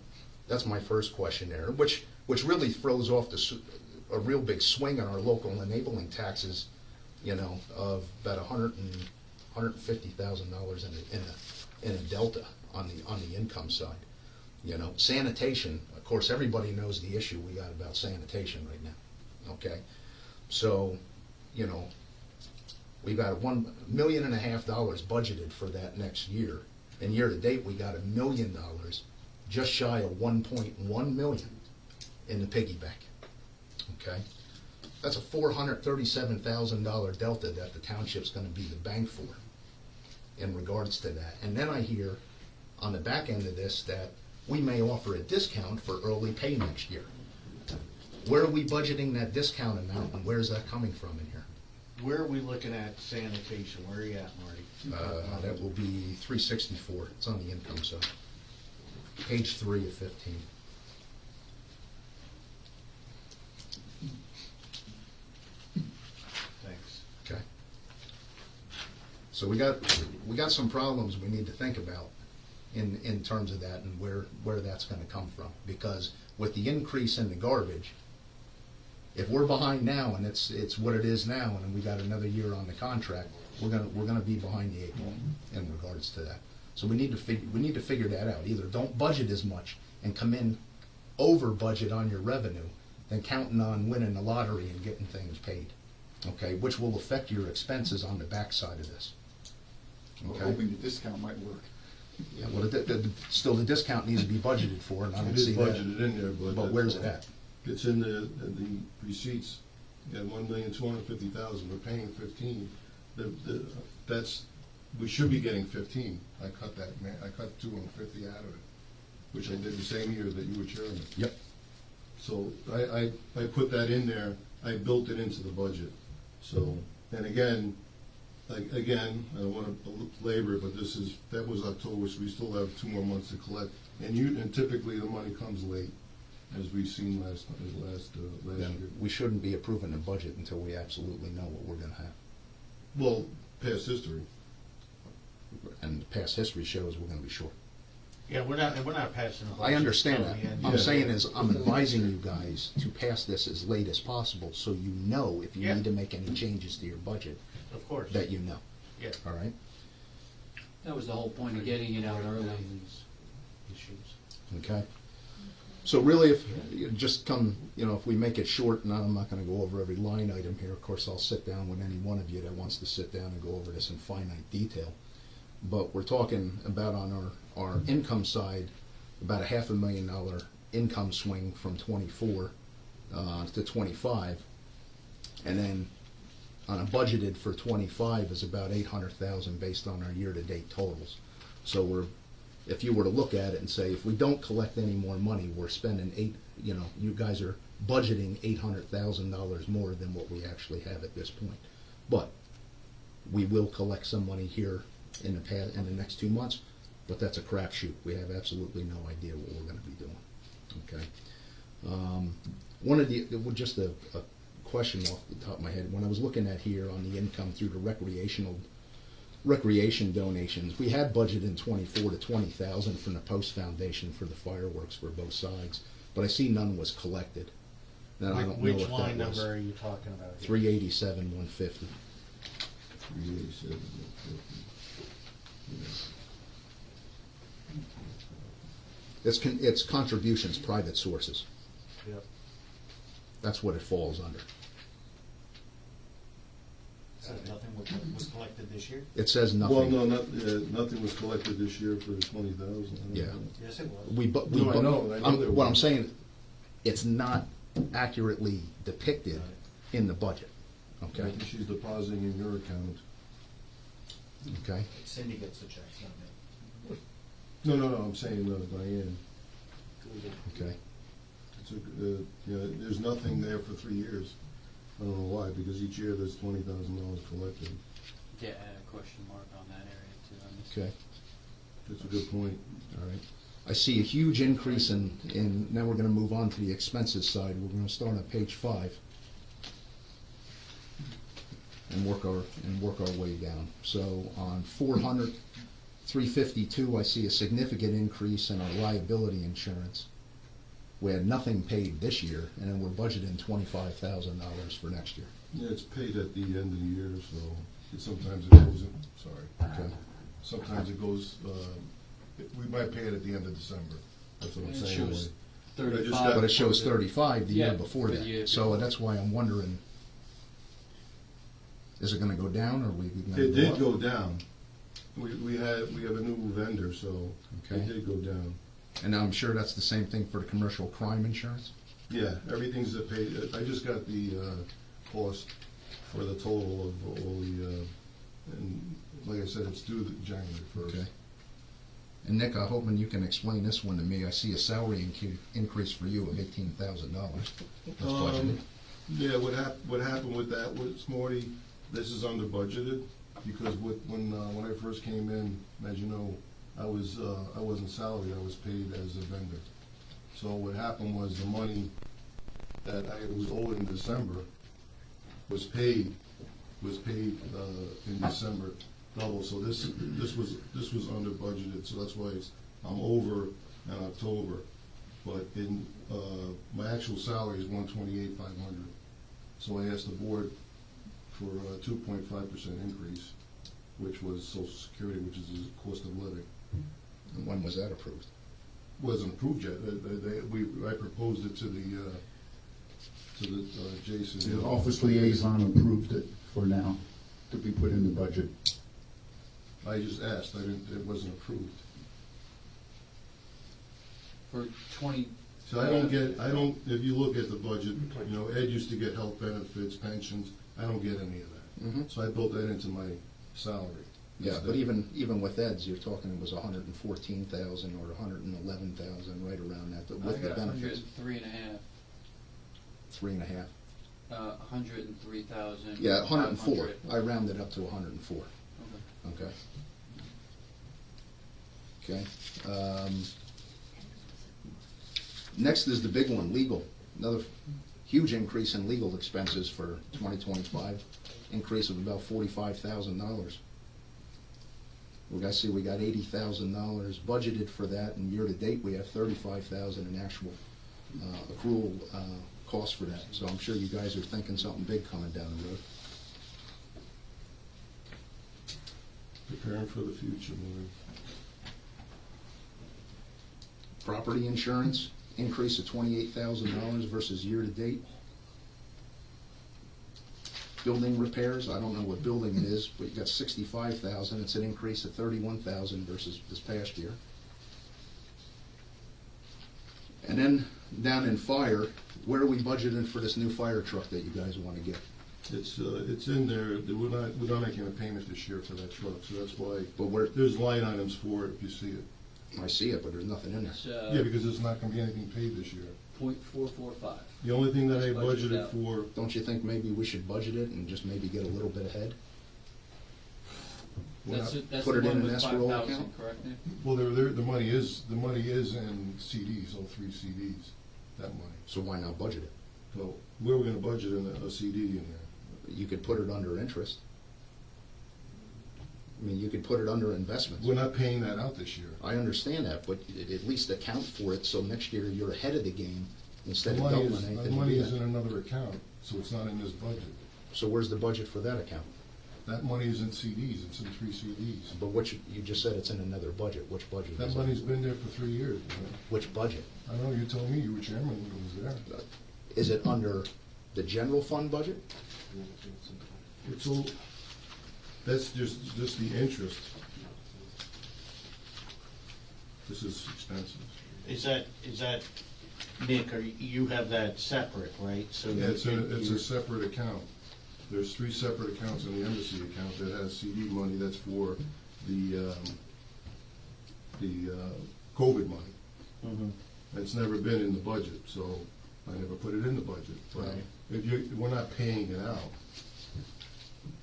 that's my first question there, which really throws off a real big swing on our local enabling taxes, you know, of about $150,000 in a delta on the income side. You know, sanitation, of course, everybody knows the issue we got about sanitation right now. Okay, so, you know, we've got $1.5 million budgeted for that next year, and year to date we got $1 million, just shy of 1.1 million in the piggy bank. Okay, that's a $437,000 delta that the township's going to be the bank for in regards to that. And then I hear on the back end of this that we may offer a discount for early pay next year. Where are we budgeting that discount amount, and where's that coming from in here? Where are we looking at sanitation? Where are you at, Marty? That will be 364. It's on the income side. Page 3 of 15. Thanks. Okay. So we got some problems we need to think about in terms of that and where that's gonna come from. Because with the increase in the garbage, if we're behind now and it's what it is now, and we got another year on the contract, we're gonna be behind the 8 ball in regards to that. So we need to figure that out. Either don't budget as much and come in over budget on your revenue than counting on winning the lottery and getting things paid. Okay, which will affect your expenses on the backside of this. We're Okay. hoping the discount might work. Yeah, well, still the discount needs to be budgeted for, and I It don't is see that. budgeted in there, but. But where's it at? It's in the receipts. You got 1,250,000, we're paying 15. We should be getting 15. I cut 250 out of it, which I did the same year that you were chairman. Yep. So I put that in there, I built it into the budget. So, and again, I don't want to belabor it, but that was October, so we still have 2 more months to collect. And typically the money comes late, as we've seen last year. Then we shouldn't be approving the budget until we absolutely know what we're gonna have. Well, past history. And past history shows we're gonna be short. Yeah, we're not passing a budget. I understand till the that. end. I'm saying is, I'm advising you guys to pass this as late as possible, so you know if you Yeah. need to make any changes to your budget, Of course. that you know. Yeah. All right? That was the whole point of getting it out early. Issues. Okay? So really, if we make it short, and I'm not gonna go over every line item here, of course, I'll sit down with any one of you that wants to sit down and go over this in finite detail. But we're talking about on our income side, about a $500,000 income swing from 24 to 25. And then on a budgeted for 25 is about 800,000 based on our year-to-date totals. So if you were to look at it and say, if we don't collect any more money, we're spending you guys are budgeting $800,000 more than what we actually have at this point. But we will collect some money here in the next 2 months, but that's a crapshoot. We have absolutely no idea what we're gonna be doing, okay? Just a question off the top of my head, when I was looking at here on the income through the recreation donations, we had budgeted in 24 to 20,000 from the Post Foundation for the fireworks for both sides, but I see none was collected. Now, I don't know Which if line that was number are you talking about here? 387,150. 387. It's contributions, private sources. Yep. That's what it falls under. So nothing was collected collected this year? It says Well, nothing. no, nothing was collected this year for the 20,000. Yeah. Yes, it was. No, I know there What I'm was. saying, it's not accurately depicted in the budget, okay? She's depositing in your account. Okay? Cindy gets the checks, not me. No, I'm saying Diane. Okay. It's there's nothing there for 3 years. I don't know why, because each year there's $20,000 collected. Yeah, I had a question mark on that area too. I missed Okay, That's a good point. all right. I see a huge increase in, now we're gonna move on to the expenses side. We're gonna start on page 5. And work our way down. So on 352, I see a significant increase in our liability insurance. We had nothing paid this year, and then we're budgeting $25,000 for next year. Yeah, it's paid at the end of the year, so sometimes it goes in, sorry. Okay. Sometimes it goes, we might pay it at the end of December. That's what I'm It saying. shows I just 35. got- But it shows 35 the year Yeah, before the that. year So before. that's why I'm wondering, is it gonna go down, or are we gonna It go did up? go down. We have a new vendor, so Okay. it did go down. And I'm sure that's the same thing for the commercial crime insurance? Yeah, everything's paid. I just got the cost for the total of all the, and like I said, it's due January 1st. Okay. And Nick, I'm hoping you can explain this one to me. I see a salary increase for you of $18,000. That's budgeted. Yeah, what happened with that was, Marty, this is under budgeted, because when I first came in, as you know, I wasn't salaried, I was paid as a vendor. So what happened was the money that I was owed in December was paid in December double. So this was under budgeted, so that's why I'm over in October. But in my actual salary is $128,500. So I asked the board for a 2.5% increase, which was Social Security, which is the cost of living. And when was that approved? Wasn't approved yet. I proposed it to the Jason. The office liaison approved it for now, to be put in the budget. I just asked. It wasn't approved. For 20. So if you look at the budget, you know, Ed used to get health benefits, pensions. I don't get any of that. Mhm. So I built that into my salary. Yeah, but even with Ed's, you're talking it was 114,000 or 111,000, right around that, with the benefits, 103.5. 3.5. 103,000. Yeah, 104. I rounded up to 104. Okay. Okay. Next is the big one, legal. Another huge increase in legal expenses for 2025, increase of about $45,000. We got $80,000 budgeted for that, and year-to-date, we have $35,000 in actual accrual costs for that. So I'm sure you guys are thinking something big coming down the road. Preparing for the future, Maureen. Property insurance, increase of $28,000 versus year-to-date. Building repairs, I don't know what building it is, but you got 65,000, it's an increase of 31,000 versus this past year. And then, down in fire, where are we budgeting for this new fire truck that you guys wanna get? It's in there. We're not making a payment this year for that truck, so that's why. But where, There's line items for it if you see it. I see it, but there's nothing in there. It's Yeah, because there's not gonna be anything paid this year. .445. The only thing that I It's budgeted budgeted out. for, Don't you think maybe we should budget it and just maybe get a little bit ahead? That's well, Put the it in one an with escrow 5,000, account? correct, Nick? the money is in CDs, all 3 CDs, that money. So why not budget it? So where are we gonna budget a CD in there? You could put it under interest. I mean, you could put it under investments. We're not paying that out this year. I understand that, but at least account for it, so next year you're ahead of the game instead The of money doubling anything. the money you is get. in another account, so it's not in this budget. So where's the budget for that account? That money is in CDs, it's in 3 CDs. But you just said it's in another budget. Which budget That is money's it? been there for 3 years, man. Which budget? I don't know, you told me, you were chairman when it was there. Is it under the general fund budget? It's all, That's just the interest. This is expensive. Is that, Nick, you have that separate, right? So Yeah, it's you're- a separate account. There's 3 separate accounts in the embassy account that has CD money, that's for the COVID money. Mhm. It's never been in the budget, so I never put it in the budget. But Right. we're not paying it out.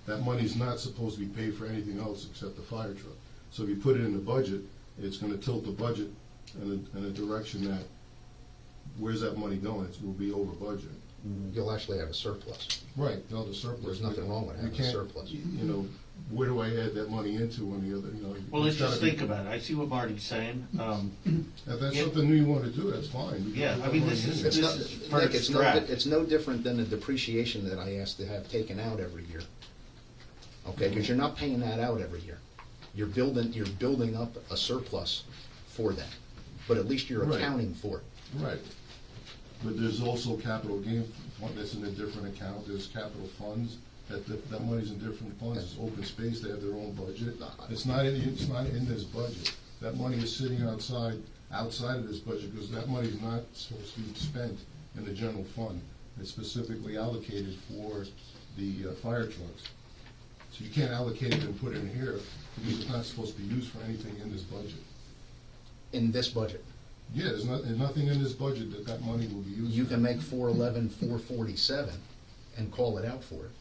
That money's not supposed to be paid for anything else except the fire truck. So if you put it in the budget, it's gonna tilt the budget in a direction that, where's that money going? It will be over budget. You'll actually have a surplus. Right, no, the surplus. There's nothing wrong with You having a can't- surplus. You know, where do I add that money into on the other, you know? Well, let's it's gotta just be- think about it. I see what Marty's saying. If that's Yeah. something new you wanna do, that's fine. You can Yeah, put I that mean, money this in is- there. It's not, is Nick, first draft. it's no different than the depreciation that I asked to have taken out every year. Okay, because you're not paying that out every year. You're building up a surplus for that, but at least you're Right. accounting for it. Right. But there's also capital gain fund that's in a different account, there's capital funds, that money's in different funds, it's open space, they have their own budget. It's not in this budget. That money is sitting outside of this budget, because that money's not supposed to be spent in the general fund. It's specifically allocated for the fire trucks. So you can't allocate it and put it in here, because it's not supposed to be used for anything in this budget. In this budget, Yeah, there's nothing in this budget that money will be used. you for. can make 411, 447 and call it out for it.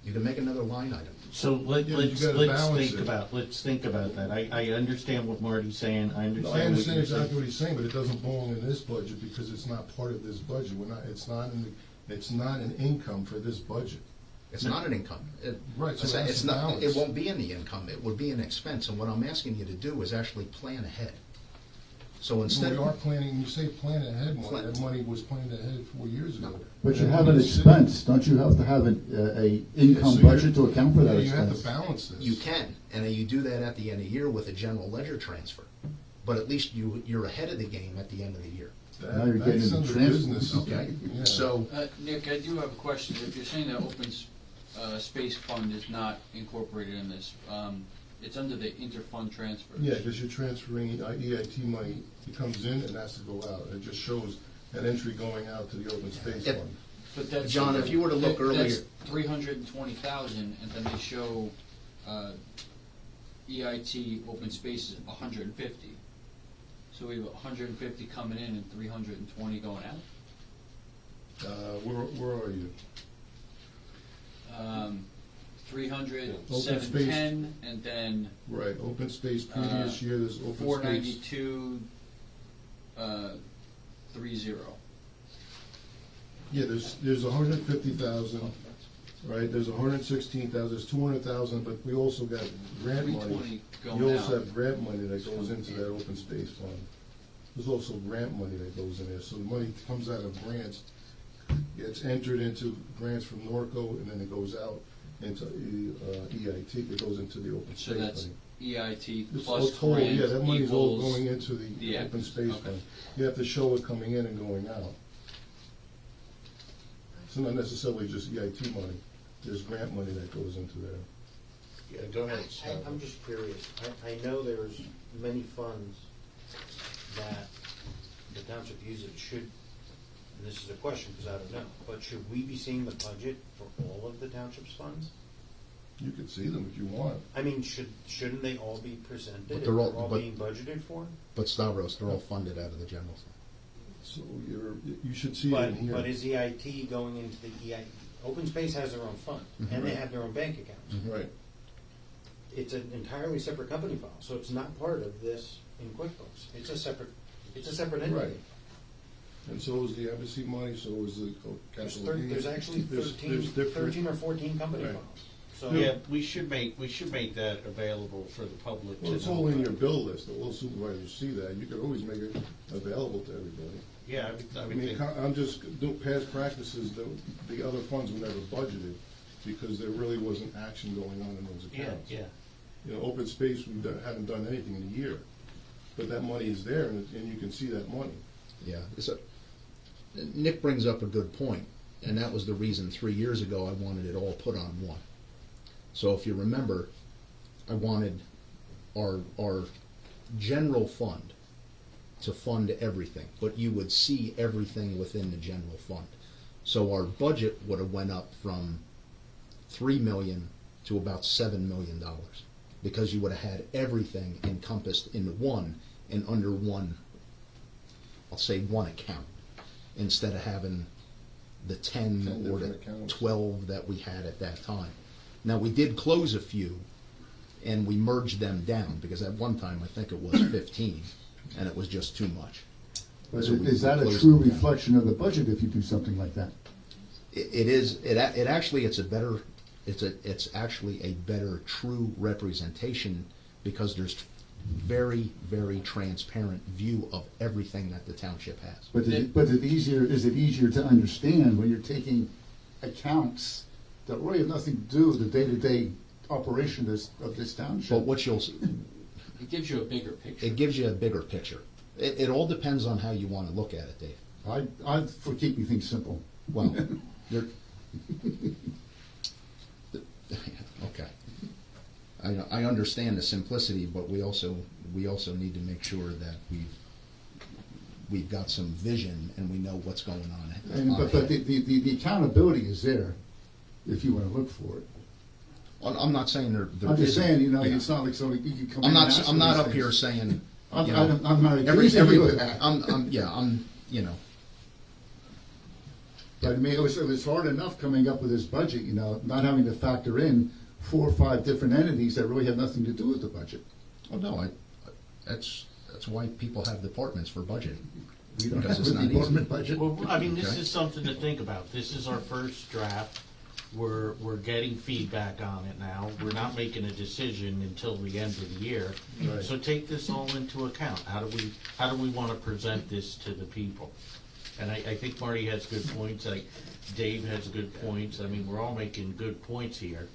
You can make another line item. So Yeah, you gotta balance it. let's think about that. I understand what Marty's saying. I No, understand. I understand what you're exactly saying. what he's saying, but it doesn't belong in this budget because it's not part of this budget. It's not an income for this budget. It's not an income. Right, so that's It's the not, balance. it won't be in the income, it would be an expense, and what I'm asking you to do is actually plan ahead. So So instead we are of, planning, you say plan ahead money, Plan- that money was planned ahead 4 years ago. But you That have an money is sitting- expense, don't you have to have a income So you're- budget to account for that Yeah, you have to expense? balance this. you can, and then you do that at the end of the year with a general ledger transfer. But at least you're ahead of the game at the end of the year, Now you're getting That's into under trans- business. okay? Yeah. So, Nick, I do have a question. If you're saying that open space fund is not incorporated in this, it's under the interfund transfers. Yeah, because you're transferring EIT money, it comes in and has to go out. It just shows an entry going out to the open space If- fund. But that's, John, if you were to look that's earlier- 320,000, and then they show EIT open space is 150. So we have 150 coming in and 320 going out. Where are you? 300, Open 710, and then Right, open space previous year, there's open space. 492, 30. Yeah, there's 150,000, right, there's 116,000, there's 200,000, but we also got grant money. 320 going We also out. have grant money that goes into that open space fund. There's also grant money that goes in there, so the money comes out of grants, gets entered into grants from Norco, and then it goes out into EIT, it goes into the open So space that's money. EIT It's all plus total, grant yeah, that money's all equals going into the yeah, open space okay. fund. You have to show it coming in and going out. It's not necessarily just EIT money, there's grant money that goes into there. Yeah, go ahead. I'm just curious. I know there's many funds that the township uses. Should, and this is a question because I don't know, but should we be seeing the budget for all of the township's funds? You could see them if you want. I mean, shouldn't they all be presented? But If they're all- but- being budgeted for? but Stavros, they're all funded out of the general fund. So you should see it in here. But is EIT going into the EIT? Open Space has their own fund, and they have their own bank accounts. Right, It's an entirely separate company file, so it's not part of this in QuickBooks. It's a separate entity. right. And so is the embassy money, so is the capital gain. There's actually There's 13 or 14 company Right. files. So Yeah, we should make that available for the public to Well, it's know all in about. your bill list, the all supervisors see that, you could always make it available to everybody. Yeah, I I would mean, think, I'm just, past practices, the other funds were never budgeted, because there really wasn't action going on in those yeah, accounts. yeah. You know, open space, haven't done anything in a year, but that money is there, and you can see that money. Yeah, Nick brings up a good point, and that was the reason 3 years ago I wanted it all put on one. So if you remember, I wanted our general fund to fund everything, but you would see everything within the general fund. So our budget would have went up from 3 million to about $7 million, because you would have had everything encompassed in one and under one, I'll say one account, instead of having the 10 or the different accounts. 12 that we had at that time. Now, we did close a few, and we merged them down, because at one time, I think it was 15, and it was just too much. But So we is that a closed true them down. reflection of the budget if you do something like that? It is, it's actually a better true representation, because there's very, very transparent view of everything that the township has. But is it easier to understand when you're taking accounts that really have nothing to do with the day-to-day operation of this township? But what you'll, It gives you a bigger picture. it gives you a bigger picture. It all depends on how you want to look at it, Dave. I'm for keeping things simple. Well, there, okay. I understand the simplicity, but we also need to make sure that we've got some vision and we know what's going on. But the accountability is there if you want to look for it. I'm not saying there I'm just isn't. saying, Yeah. it's not like somebody you can come I'm in and not. ask I'm for not these up here things. saying. I'm you know, not every, accusing you of every, that. I'm. You know. But I mean, it was hard enough coming up with this budget, not having to factor in 4 or 5 different entities that really have nothing to do with the budget. Oh no, that's why people have departments for budgeting. We don't Because have it's a not easy. department budget. Well, I mean, this Okay. is something to think about. This is our first draft. We're getting feedback on it now. We're not making a decision until the end of the year. Right. So take this all into account. How do we want to present this to the people? And I think Marty has good points. Dave has good points. I mean, we're all making good points here.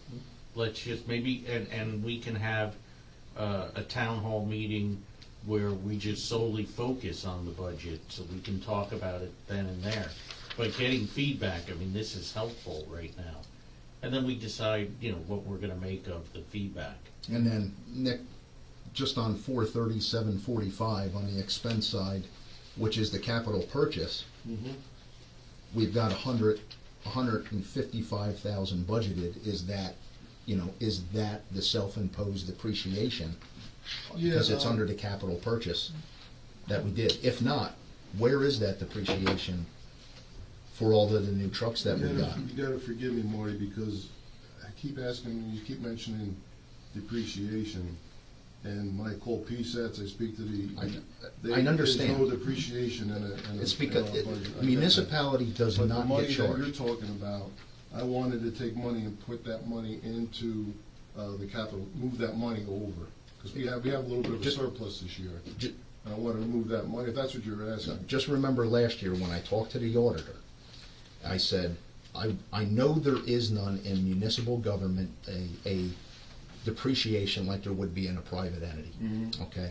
Let's just maybe, and we can have a town hall meeting where we just solely focus on the budget, so we can talk about it then and there. But getting feedback, I mean, this is helpful right now. And then we decide, what we're gonna make of the feedback. And then Nick, just on 43745 on the expense side, which is the capital purchase, we've got 155,000 budgeted. Is that the self-imposed depreciation? Because it's under the capital purchase that we did. If not, where is that depreciation for all of the new trucks that we got? You gotta forgive me, Marty, because I keep asking, you keep mentioning depreciation, and when I call PSATs, I speak to I understand. There's no depreciation in a It's in because our budget. I get that. municipality does But not the money get that you're charged. talking about, I wanted to take money and put that money into the capital, move that money over, because we have a little bit of a Just- surplus this year. Ju- And I want to move that money, if that's what you're asking. Just remember last year when I talked to the auditor, I said, I know there is none in municipal government, a depreciation like there would be in a private entity, okay?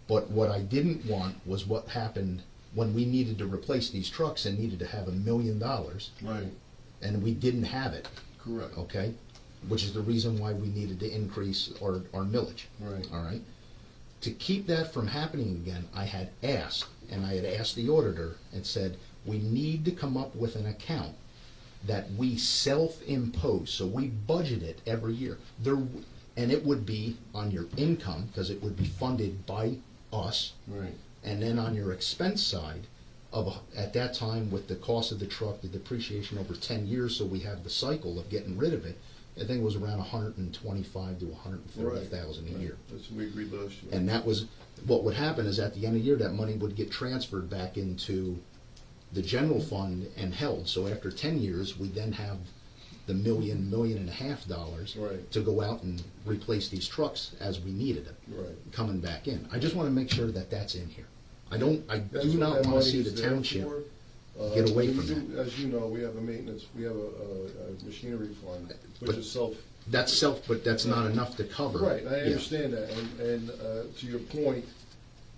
But what I didn't want was what happened when we needed to replace these trucks and needed to have $1 million, Right, and we didn't have it, correct, okay? Which is the reason why we needed to increase our millage. right. All right? To keep that from happening again, I had asked the auditor and said, we need to come up with an account that we self-impose, so we budget it every year. And it would be on your income, because it would be funded by us, Right, and then on your expense side, at that time, with the cost of the truck, the depreciation over 10 years, so we have the cycle of getting rid of it, I think it was around 125 to 130,000 a year. that's what we agreed last year. And that was, what would happen is at the end of the year, that money would get transferred back into the general fund and held. So after 10 years, we then have the $1.5 million Right. to go out and replace these trucks as we needed them, Right. coming back in. I just want to make sure that that's in here. I do That's what not that want to money see is the there township for. get away We from do- that. As you know, we have a maintenance, we have a machinery fund, which But is self. That's but that's not enough to cover. Right, I Yeah. understand that, and to your point,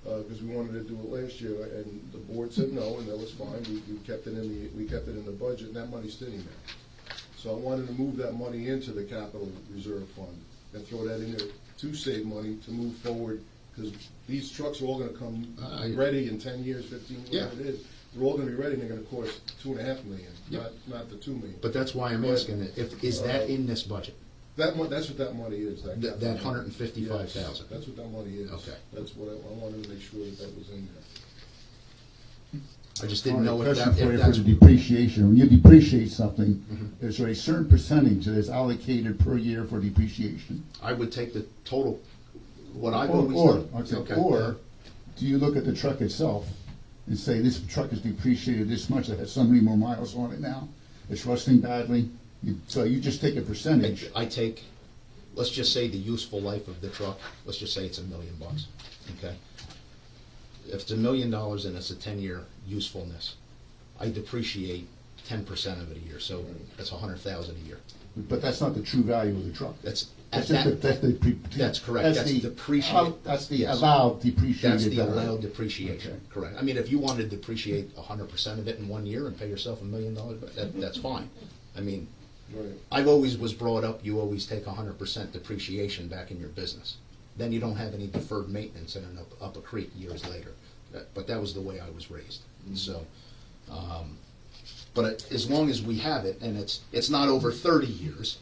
because we wanted to do it last year, and the board said no, and that was fine, we kept it in the budget, and that money's sitting there. So I wanted to move that money into the capital reserve fund and throw that in there to save money to move forward, because these trucks are all gonna come ready in 10 years, 15, whatever it is. They're all gonna be ready, and they're gonna cost $2.5 million, not the $2 million. But that's why I'm asking, is that in this budget? That's what that money is. That capital money. $155,000? Yes, that's what that money is. Okay. That's what I wanted to make sure that was in there. I just didn't know if Question for you that's. for the depreciation. When you depreciate something, Mhm. is there a certain percentage that is allocated per year for depreciation? I would take the total, what I've Or, always done. or do you look at the truck itself and say, this truck is depreciated this much, it has so many more miles on it now, it's rusting badly, so you just take a percentage? I take, let's just say the useful life of the truck, let's just say it's $1 million, okay? If it's $1 million and it's a 10-year usefulness, I depreciate 10% of it a year, so that's $100,000 a year. But that's not the true value of the truck. That's That's at just that, that's correct. That's depreciate. That's the Yes. allowed depreciated That's the value. allowed depreciation, Okay. correct. I mean, if you wanted to depreciate 100% of it in 1 year and pay yourself $1 million, that's fine. I mean, Right. I've always was brought up, you always take 100% depreciation back in your business. Then you don't have any deferred maintenance in up a creek years later. But that was the way I was raised. So, but as long as we have it, and it's not over 30 years,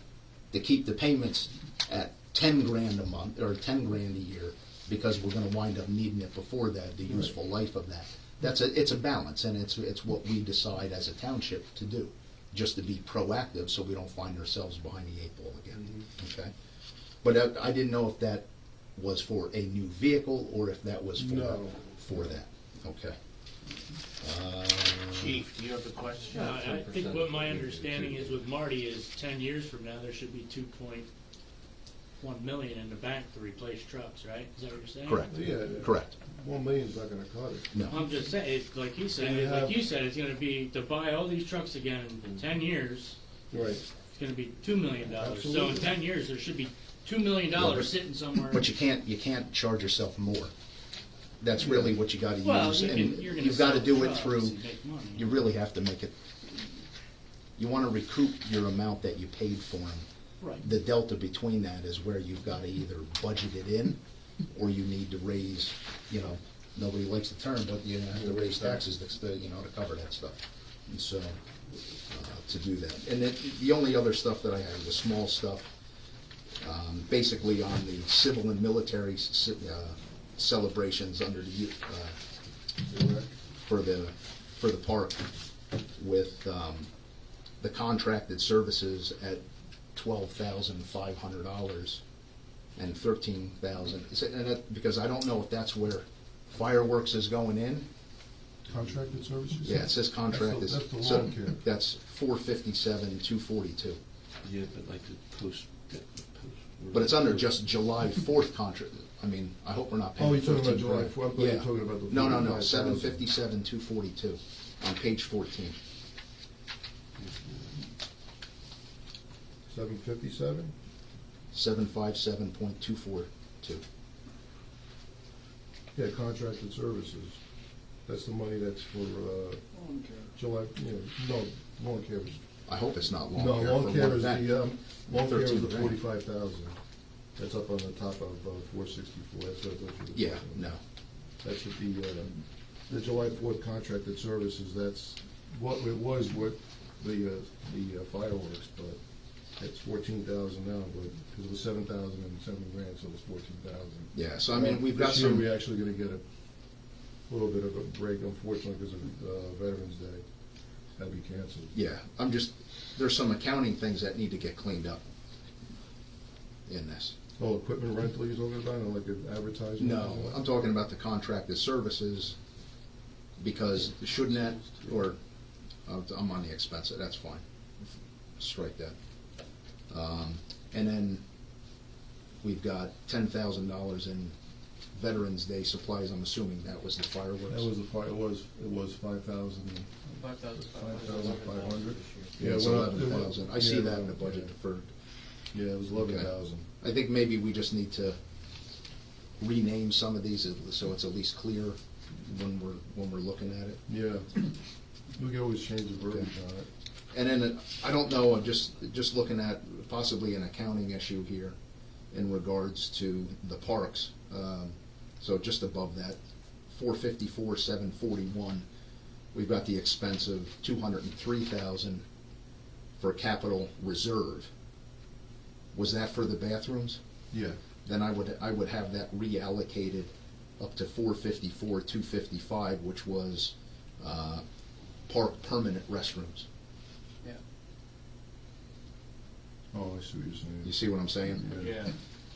to keep the payments at 10 grand a month, or 10 grand a year, because we're gonna wind up needing it before that, the useful life of that. It's a balance, and it's what we decide as a township to do, just to be proactive, so we don't find ourselves behind the 8 ball again, okay? But I didn't know if that was for a new vehicle, or if that was No. for that, okay. Chief, do you have a question? I think what my understanding is with Marty is 10 years from now, there should be 2.1 million in the bank to replace trucks, right? Is that what you're saying? Correct, Yeah. correct, $1 million's not gonna cut it. no. I'm just saying, it's like you said, And you have- it's gonna be, to buy all these trucks again in 10 years, Right. it's gonna be $2 million. So in Absolutely. 10 years, there should be $2 million Yeah, but- sitting somewhere. But you can't charge yourself more. That's really what you gotta Well, use, you and can, you're gonna you've gotta sell do it trucks through, and make money. you really have to make it, you wanna recoup your amount that you paid for them. Right. The delta between that is where you've gotta either budget it in, or you need to raise, nobody likes the term, but you have to raise taxes to cover that stuff. And so, to do that. And then, the only other stuff that I have, the small stuff, basically on the civil and military celebrations under the, for the park, with the contracted services at $12,500 and $13,000. Because I don't know if that's where fireworks is going in. Contracted services? Yeah, it says contract is. That's the so lawn care. That's 457, 242. Yeah, but like the post. But it's under just July 4th contract. I mean, I hope we're not paying. Oh, you're talking about 13 July grand. 4th? I thought you were Yeah. talking about the No, 45,000. 757, 242 on page 14. 757? 757.242. Yeah, contracted services. That's the money that's for, July, no, lawn care is. I hope it's not long No, care lawn for care one is event. lawn care is 13 the grand. 45,000. That's up on the top of 464, that's what you were Yeah, talking no. about. That's what the July 4th contracted services, that's what it was with the fireworks, but it's 14,000 now, but, because it was 7,000 and 7 grand, so it's 14,000. Yeah, so I mean, we've got This year, some. we're actually gonna get a little bit of a break, unfortunately, because of Veterans Day. Had to be canceled. Yeah, there's some accounting things that need to get cleaned up in this. Oh, equipment rental you're talking about, or like an advertising? No, I'm talking about the contracted services, because shouldn't that, or, I'm on the expense, that's fine. Strike that. And then we've got $10,000 in Veterans Day supplies, I'm assuming that was the fireworks. That was it was 5,000. 5,500. Yeah, it's it went up- it went- 11,000. I see yeah, that in the budget deferred. Yeah, it was 11,000. I think maybe we just need to rename some of these so it's at least clear when we're looking at it. Yeah. We can always change the verbiage on it. And then, I don't know, I'm just looking at possibly an accounting issue here in regards to the parks. So just above that, 454, 741, we've got the expense of 203,000 for capital reserve. Was that for the bathrooms? Yeah. Then I would have that reallocated up to 454, 255, which was park permanent restrooms. Oh, I see what you're saying. You see what I'm saying? Yeah.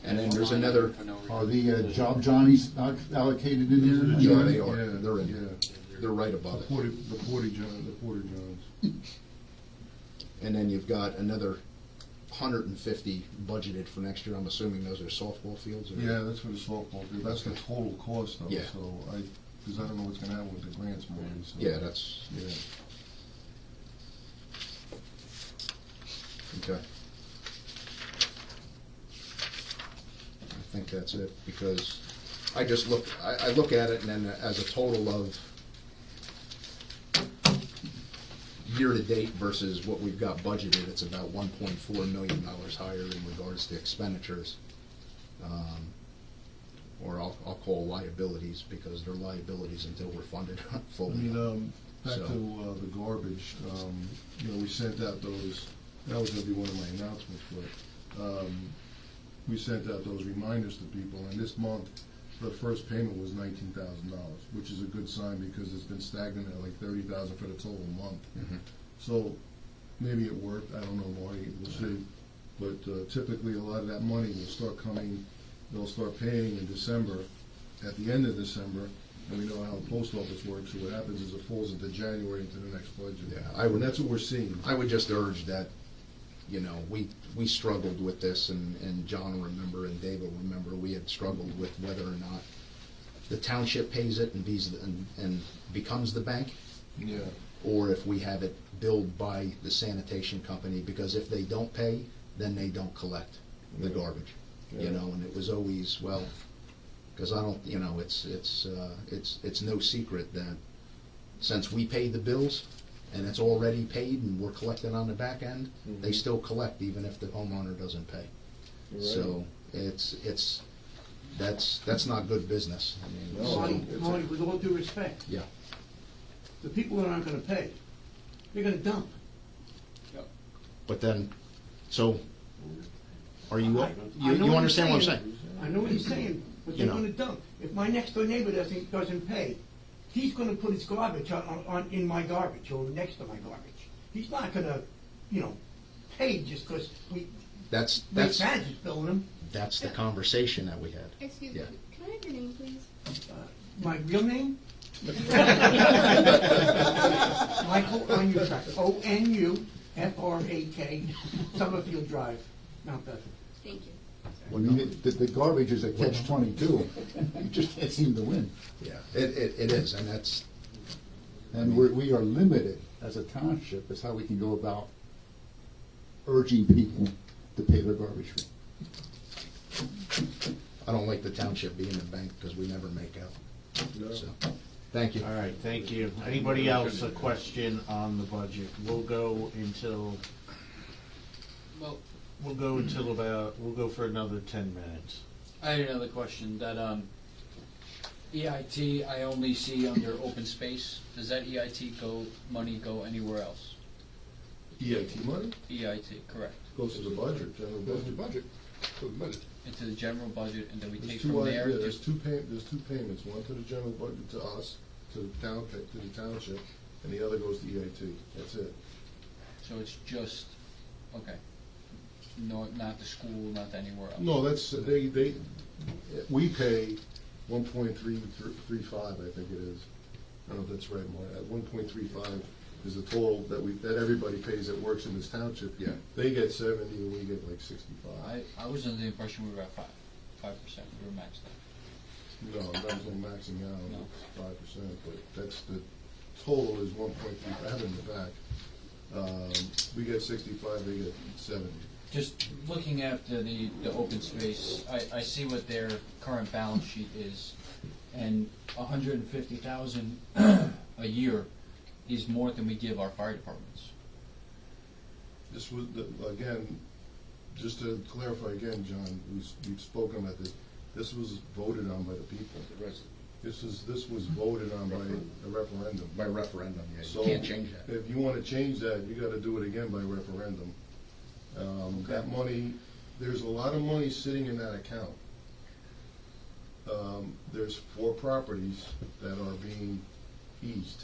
And then there's another, Are the job Johnnies allocated in there? yeah, they are, Yeah, they're in, yeah. they're right above it. The Porter Johns. And then you've got another 150 budgeted for next year. I'm assuming those are softball fields? Or? Yeah, that's for the softball field. That's the total cost though. Yeah. So because I don't know what's gonna happen with the grants money. So. Yeah, that's, Yeah. okay. I think that's it, because I just look, I look at it and then as a total of year-to-date versus what we've got budgeted, it's about $1.4 million higher in regards to expenditures. Or I'll call liabilities, because they're liabilities until we're funded fully. I mean, back So- to the garbage, we sent out those, that was gonna be one of my announcements, but, we sent out those reminders to people, and this month, the first payment was $19,000, which is a good sign, because it's been stagnant at like $30,000 for the total month. Mhm. So, maybe it worked, I don't know, Marty, we'll see. But typically, a lot of that money will start coming, they'll start paying in December, at the end of December, and we know how the post office works, so what happens is it falls into January, into the next budget. Yeah, I would- And that's what we're seeing. I would just urge that, we struggled with this, and John will remember, and Dave will remember, we had struggled with whether or not the township pays it and becomes the bank, Yeah. or if we have it billed by the sanitation company, because if they don't pay, then they don't collect the garbage, Yeah. and it was always, well, because I don't, it's no secret that since we pay the bills, and it's already paid and we're collecting on the back end, they still collect even if the homeowner doesn't pay. So that's not good business. I mean, so- Marty, with all due respect, Yeah. the people that aren't gonna pay, they're gonna dump. But then, so, are you, I you know what understand what I'm saying? I know what he's saying, but You they're know. gonna dump. If my next door neighbor doesn't pay, he's gonna put his garbage in my garbage, or next to my garbage. He's not gonna, pay just because That's manager's billing him. that's the conversation that we had. Excuse Yeah. me, can I have your name, please? My real name? Michael Onufrak, Onufrak, Summerfield Drive, Mount Bethel. Thank you. Well, I mean, the garbage is a catch-22. You just can't seem to win. Yeah, it is, and that's, And we are limited as a township as how we can go about urging people to pay their garbage fee. I don't like the township being a bank because we never make out. No. So, thank you. All right, thank you. Anybody else a question on the budget? We'll go for another 10 minutes. I had another question, that, EIT, I only see under open space. Does that EIT money go anywhere else? EIT money EIT, correct. goes to the budget, general budget. Into the general budget, and then we take There's from there? there's two payments, one to the general budget, to us, to the township, and the other goes to EIT, that's it. So it's just, okay. No, not the school, not anywhere else? No, that's, we pay 1.335, I think it is. I don't know if that's right, Mark. At 1.35 is the total that everybody pays that works in this township. Yeah. They get 70 and we get like 65. I was under the impression we were at 5%, we were maxed out. No, that was no maxing out, No. 5%, but that's the total is 1.3, I have it in the back. We get 65, they get 70. Just looking at the open space, I see what their current balance sheet is, and $150,000 a year is more than we give our fire departments. This was, again, just to clarify again, John, we've spoken about this. This was voted on by the people. This was voted on by a referendum. By referendum, yeah, So you can't change that. if you want to change that, you got to do it again by referendum. That money, there's a lot of money sitting in that account. There's 4 properties that are being eased.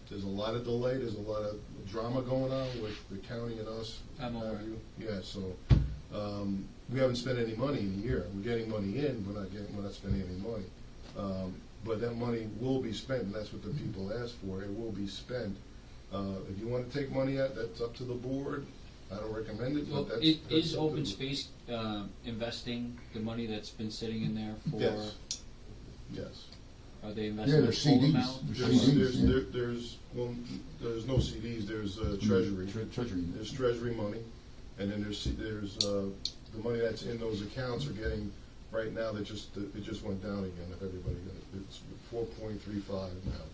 There's a lot of delay, there's a lot of drama going on with the county and us. I'm aware. Yeah, so, we haven't spent any money in a year. We're getting money in, we're not spending any money. But that money will be spent, and that's what the people asked for, it will be spent. If you want to take money out, that's up to the board. I don't recommend it, Well, but is that's open good. space investing the money that's been sitting in there for? Yes. Yes. Are they Yeah, investing the there's full CDs. amount? There's no CDs, there's treasury. Treasury. There's treasury money, and then there's the money that's in those accounts are getting, right now, it just went down again, if everybody got it. It's 4.35 now.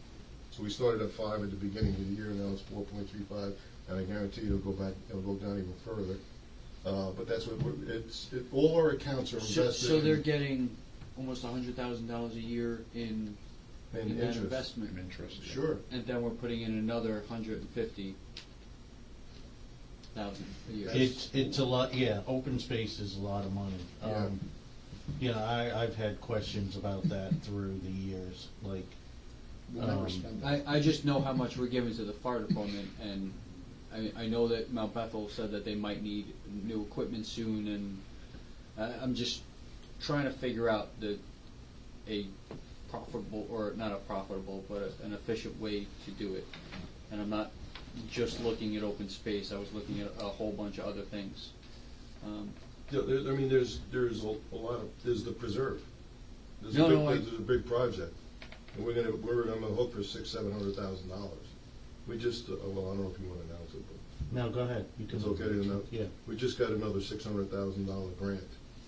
So we started at 5 at the beginning of the year, now it's 4.35, and I guarantee you it'll go down even further. But that's what, all our accounts are invested. So they're getting almost $100,000 a year in that interest. investment. Interest. Sure. And then we're putting in another 150,000 a year. It's a lot, yeah, open space is a lot of money. Yeah. You know, I've had questions about that through the years, like, We'll never spend it. I just know how much we're giving to the fire department, and I know that Mount Bethel said that they might need new equipment soon, and I'm just trying to figure out a profitable, or not a profitable, but an efficient way to do it. And I'm not just looking at open space, I was looking at a whole bunch of other things. There's a lot of, there's the preserve. There's a big project, and we're on the hook for $600,000-700,000. We just, well, I don't know if you want to announce it, but. no, go ahead. You can It's okay to announce? Yeah. We just got another $600,000 grant,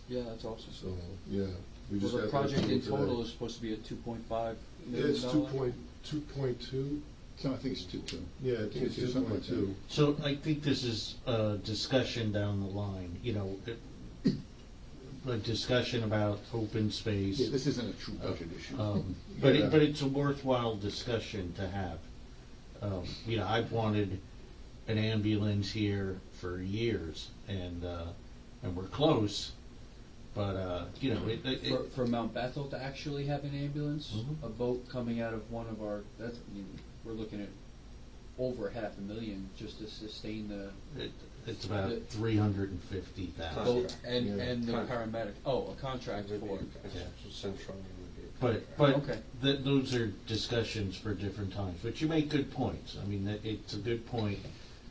Yeah, that's awesome. so, yeah. We Well, just the got that project in today. total is supposed to be a $2.5 million. It's 2.2. So I think it's 2. Yeah, I think it's Something like 2.2. So I think this is a discussion down the line, you know, a discussion about open space. Yeah, this isn't a true budget issue. But Yeah. but it's a worthwhile discussion to have. You know, I've wanted an ambulance here for years, and we're close, but, you know, For Mount Bethel to actually have an ambulance, Mhm. a boat coming out of one of our, we're looking at over $500,000 just to sustain the it's about The- 350,000. boat and, Yeah. and the paramedic, a contract for it. But Okay. those are discussions for different times. But you make good points. I mean, it's a good point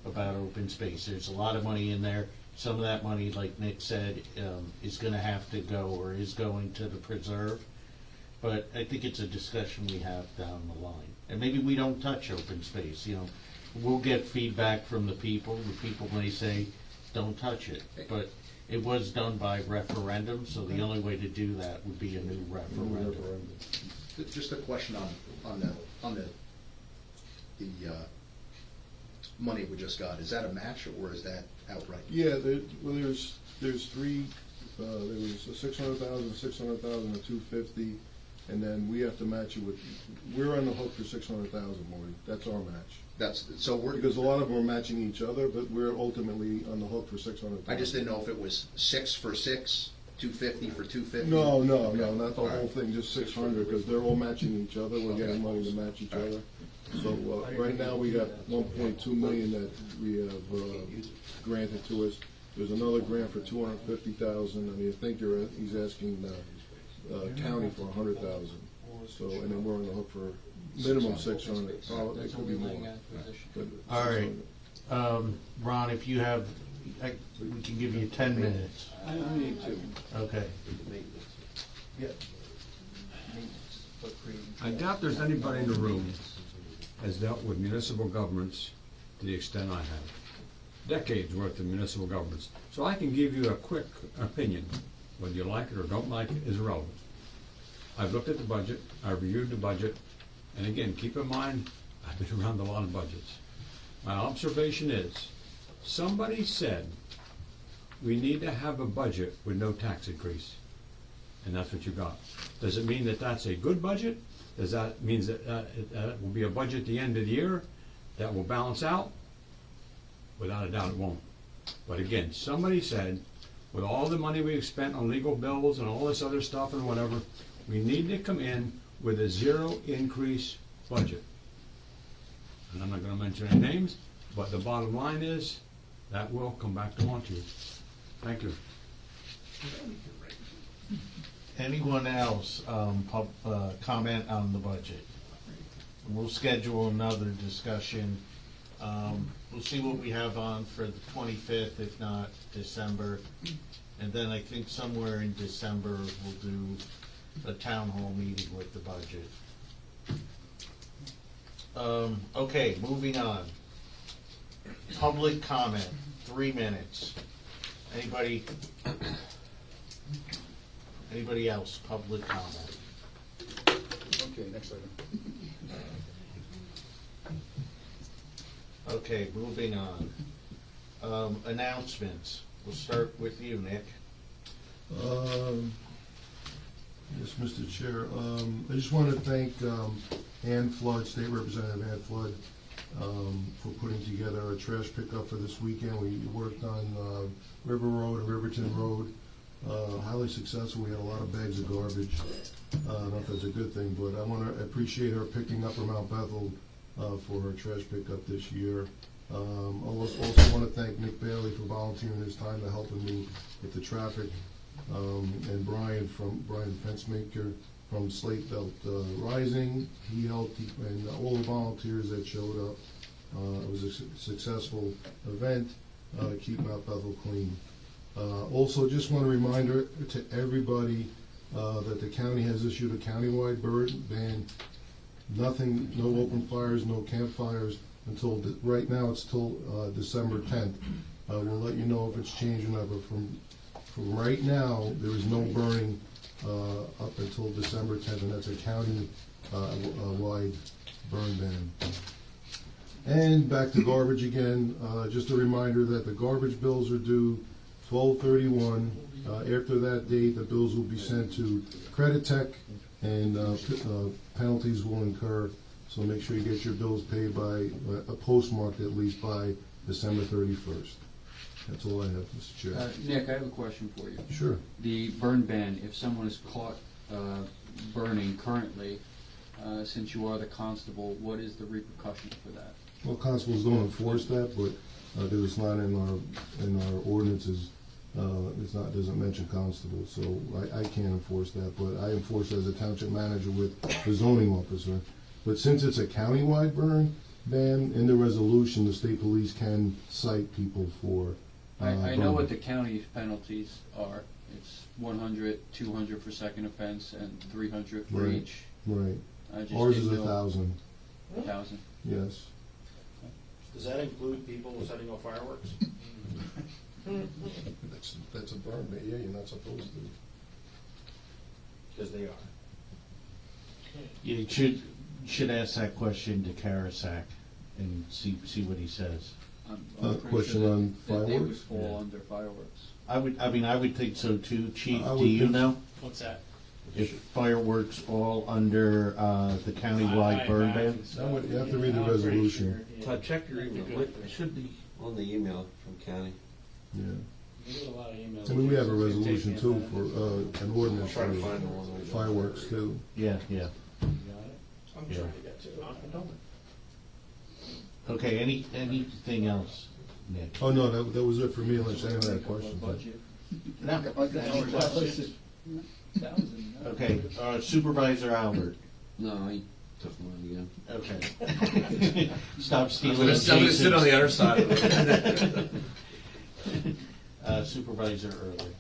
about open space. There's a lot of money in there. Some of that money, like Nick said, is going to have to go or is going to the preserve. But I think it's a discussion we have down the line. And maybe we don't touch open space, you know. We'll get feedback from the people. The people may say, don't touch it. But it was done by referendum, so the only way to do that would be a new referendum. Just a question on the money we just got. Is that a match or is that outright? Yeah, there's 3, there was a 600,000, 600,000, and 250, and then we have to match it with, we're on the hook for 600,000, Marty. That's our match. Because a lot of them are matching each other, but we're ultimately on the hook for 600,000. I just didn't know if it was 6 for 6, 250 for 250. No, Okay. not the All whole right. thing, just 600, because they're all matching each other, we're getting money to match each other. So, right now, we got 1.2 million that we have granted to us. There's another grant for 250,000, I mean, I think he's asking county for 100,000. So, and then we're on the hook for minimum 600, probably, it could be more. But All right. 600. Ron, if you have, we can give you 10 minutes. I need to. Okay. I doubt there's anybody in the room has dealt with municipal governments to the extent I have. Decades worth of municipal governments. So I can give you a quick opinion. Whether you like it or don't like it is irrelevant. I've looked at the budget, I've reviewed the budget, and again, keep in mind, I've been around a lot of budgets. My observation is Somebody said we need to have a budget with no tax increase, and that's what you got. Does it mean that that's a good budget? Does that mean that it will be a budget at the end of the year that will balance out? Without a doubt it won't. But again, somebody said, with all the money we've spent on legal bills and all this other stuff and whatever, we need to come in with a zero increase budget. And I'm not gonna mention any names, but the bottom line is, that will come back to haunt you. Thank you. Anyone else, comment on the budget? We'll schedule another discussion. We'll see what we have on for the 25th, if not December. And then I think somewhere in December, we'll do a town hall meeting with the budget. Okay, moving on. Public comment, 3 minutes. Anybody else, public comment? Okay, next item. Okay, moving on. Announcements. We'll start with you, Nick. Yes, Mr. Chair. I just want to thank Ann Flood, State Representative Ann Flood, for putting together a trash pickup for this weekend. We worked on River Road and Riverton Road. Highly successful. We had a lot of bags of garbage. I don't know if that's a good thing, but I want to appreciate her picking up Mount Bethel for her trash pickup this year. I also want to thank Nick Bailey for volunteering his time to helping me with the traffic, and Brian Fencemaker from Slate Belt Rising. He helped, and all the volunteers that showed up. It was a successful event. Keep Mount Bethel clean. Also, just want a reminder to everybody that the county has issued a countywide burn ban. Nothing, no open fires, no campfires until right now. It's till December 10th. We'll let you know if it's changing ever. From right now, there is no burning up until December 10th, and that's a county wide burn ban. And back to garbage again. Just a reminder that the garbage bills are due 12/31. After that date, the bills will be sent to Credit Tech, and penalties will incur. So make sure you get your bills paid by postmarked at least by December 31st. That's all I have, Mr. Chair. Nick, I have a question for you. Sure. The burn ban, if someone is caught burning currently, since you are the constable, what is the repercussion for that? Well, constables don't enforce that, but it's not in our ordinances. Doesn't mention constables, so I can't enforce that. But I enforce as a township manager with the zoning officer. But since it's a countywide burn ban, in the resolution, the state police can cite people for. I know what the county penalties are. It's 100, 200 for second offense, and 300 for Right. each. Right. I just Ours is didn't know. 1,000. 1,000. Yes. Does that include people setting off fireworks? That's a burn ban. Yeah, you're not supposed to. Because they are. Yeah, you should ask that question to Karasak and see what he says. I'm pretty Question sure on that they would fireworks? fall Yeah. under fireworks. I would think so too, Chief. I Do would you think- know What's that? if fireworks fall under the countywide burn ban? You have to read the resolution. Todd, check your email. It should be on the email from county. Yeah. You get a lot of emails. I mean, we have a It's gonna take resolution me a too minute. for an ordinance Try to for find the one. fireworks too. Yeah. You got it? I'm Yeah. trying to get to it. Okay. Anything else, Nick? Oh, no, that was it for me, unless anyone had a question. Budget. No. Any questions? Okay. Supervisor Albert. No, he took mine again. Okay. Stop stealing. I'm gonna sit on the other side of it. Supervisor Early.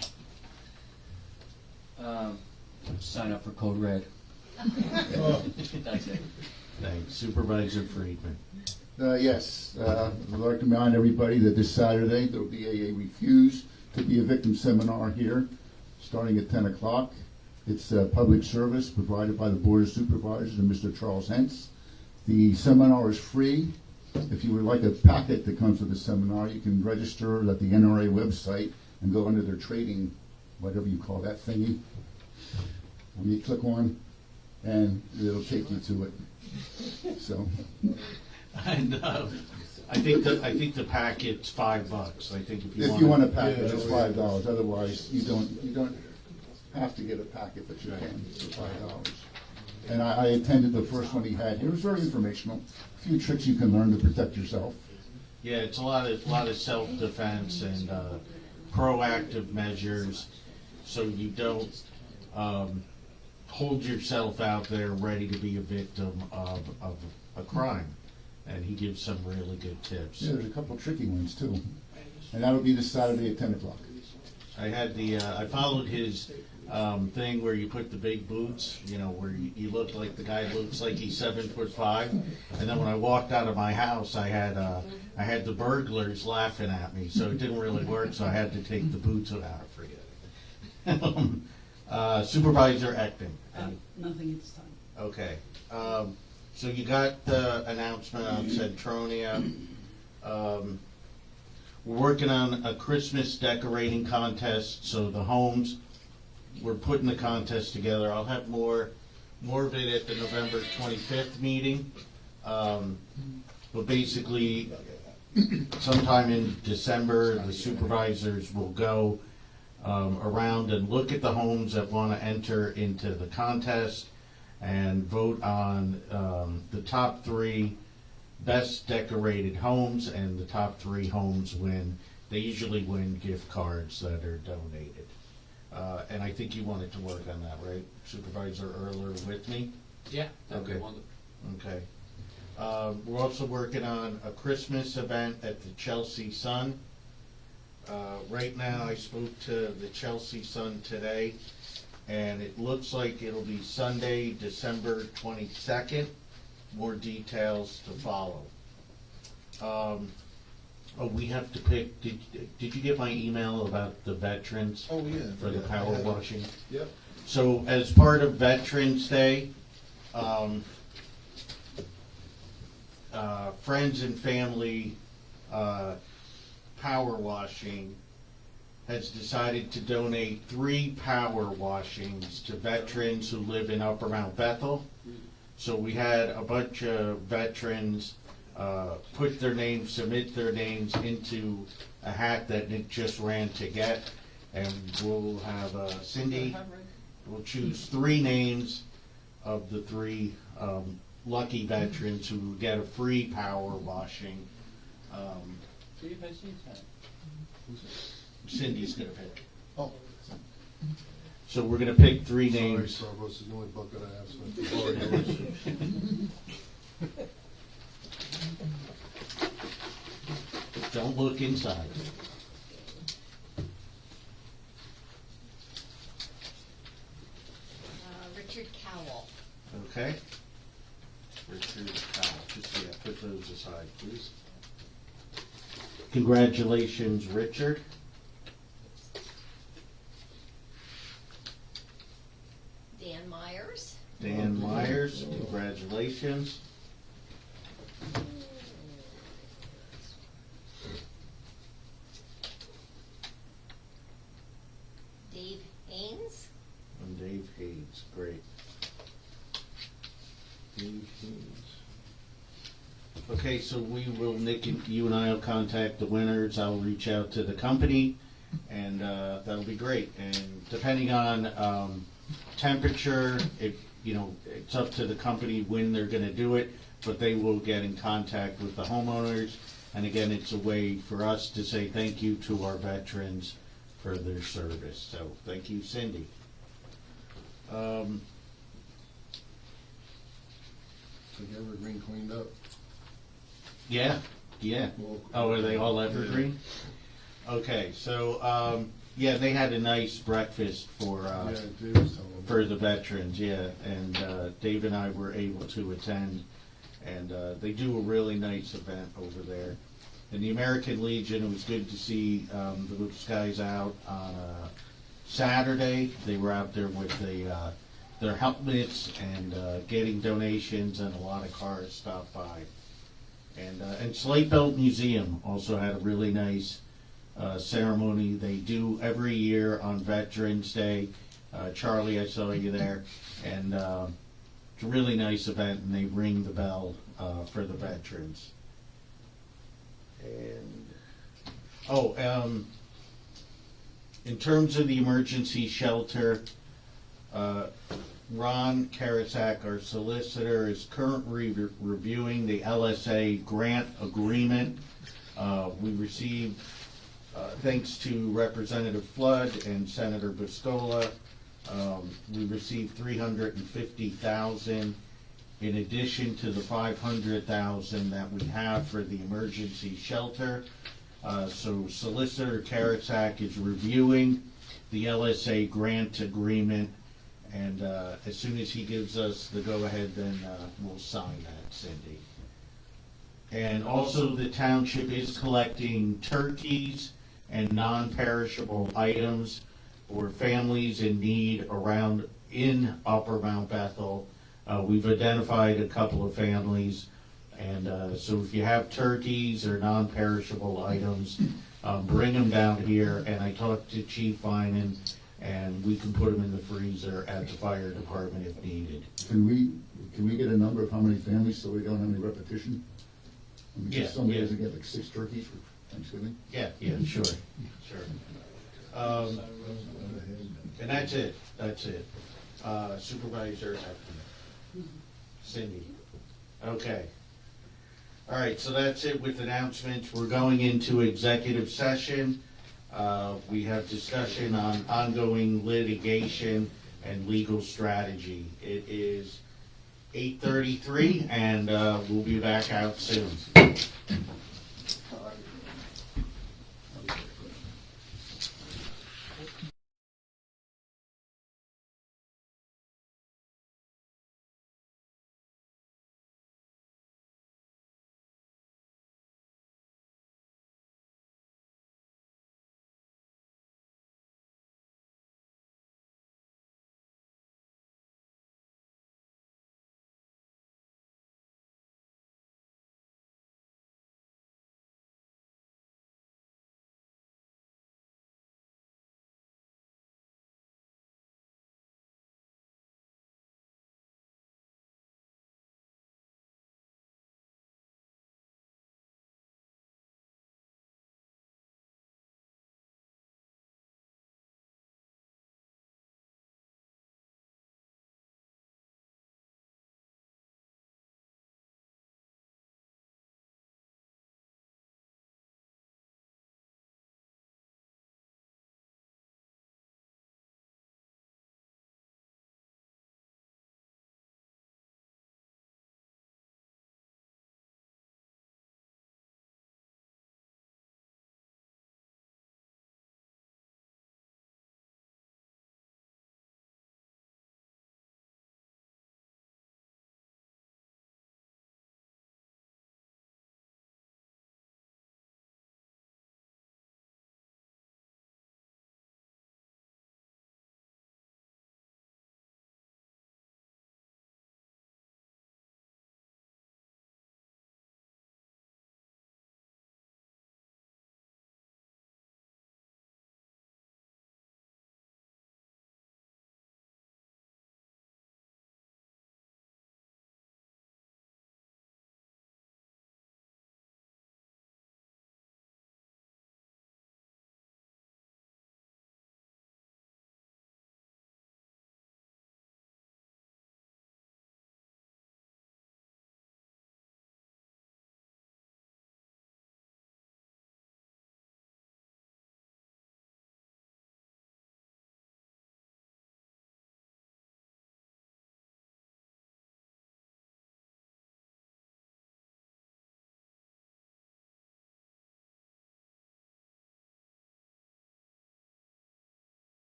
Sign up for Code Red. That's it. Thanks. Supervisor Friedman. Yes, I'd like to remind everybody that this Saturday, there will be a Refuse to be a Victim seminar here, starting at 10 o'clock. It's a public service provided by the Board of Supervisors and Mr. Charles Hentz. The seminar is free. If you would like a packet that comes with the seminar, you can register at the NRA website and go under their trading, whatever you call that thingy. And you click on, and it'll take you to it. So, And I think the packet's $5. I think if you want a packet, it's $5. Otherwise, you don't have to get a packet, but you can for $5. And I attended the first one he had. It was very informational. A few tricks you can learn to protect yourself. Yeah, it's a lot of self-defense and proactive measures, so you don't hold yourself out there ready to be a victim of a crime. And he gives some really good tips. Yeah, there's a couple tricky ones too. And that'll be this Saturday at 10 o'clock. I had I followed his thing where you put the big boots, where you look like the guy looks like he's 7'5", and then when I walked out of my house, I had the burglars laughing at me, so it didn't really work. So I had to take the boots out. Forget it. Supervisor Ecton. Nothing at this time. Okay. So you got the announcement on Centronia. We're working on a Christmas decorating contest, so the homes, we're putting the contest together. I'll have more of it at the November 25th meeting. But basically, sometime in December, the supervisors will go around and look at the homes that want to enter into the contest and vote on the top 3 best decorated homes, and the top 3 homes win. They usually win gift cards that are donated. And I think you wanted to work on that, right? Supervisor Erler with me? Yeah, that'd be Okay. wonderful. Okay. We're also working on a Christmas event at the Chelsea Sun. Right now, I spoke to the Chelsea Sun today, and it looks like it'll be Sunday, December 22nd. More details to follow. We have to pick, did you get my email about the veterans? Oh, yeah. For the power washing? Yep. So as part of Veterans Day, Friends and Family Power Washing has decided to donate 3 power washings to veterans who live in Upper Mount Bethel. So we had a bunch of veterans submit their names into a hat that Nick just ran to get, and we'll have Cindy will choose 3 names of the 3 lucky veterans who get a free power washing. See if I see that. Cindy's gonna pick. Oh. So we're gonna pick 3 names. Sorry, Provost, it's the only bucket I have, so it's all yours. Don't look inside. Richard Cowell. Okay. Richard Powell. Just put those aside, please. Congratulations, Richard. Dan Myers. Dan Myers, congratulations. Dave Haynes. And Dave Hayes, great. Dave Hayes. Okay, so we will, Nick, you and I will contact the winners. I'll reach out to the company, and that'll be great. And depending on temperature, it's up to the company when they're going to do it, but they will get in contact with the homeowners. And again, it's a way for us to say thank you to our veterans for their service. So thank you, Cindy. So the evergreen cleaned up. Yeah. Well, Oh, are they all evergreen? Okay, so they had a nice breakfast for Dave was telling me. for the veterans, and Dave and I were able to attend, and they do a really nice event over there. And the American Legion, it was good to see those guys out on Saturday. They were out there with their helmets and getting donations, and a lot of cars stopped by. And Slate Belt Museum also had a really nice ceremony they do every year on Veterans Day. Charlie, I saw you there, and it's a really nice event, and they ring the bell for the veterans. And in terms of the emergency shelter, Ron Karasak, our solicitor, is currently reviewing the LSA grant agreement. We received, thanks to Representative Flood and Senator Biscola, we received $350,000 in addition to the $500,000 that we have for the emergency shelter. So Solicitor Karasak is reviewing the LSA grant agreement, and as soon as he gives us the go-ahead, then we'll sign that, Cindy. And also the township is collecting turkeys and non-perishable items for families in need around in Upper Mount Bethel. We've identified a couple of families, and so if you have turkeys or non-perishable items, bring them down here. And I talked to Chief Finan, and we can put them in the freezer at the fire department if needed. Can we get a number of how many families so we don't have any repetition? I mean, Yeah, somebody yeah. doesn't get like 6 turkeys for Thanksgiving? Yeah, sure. And that's it. Supervisor Heffernan. Cindy. Okay. All right, so that's it with announcements. We're going into executive session. We have discussion on ongoing litigation and legal strategy. It is 8:33, and we'll be back out soon.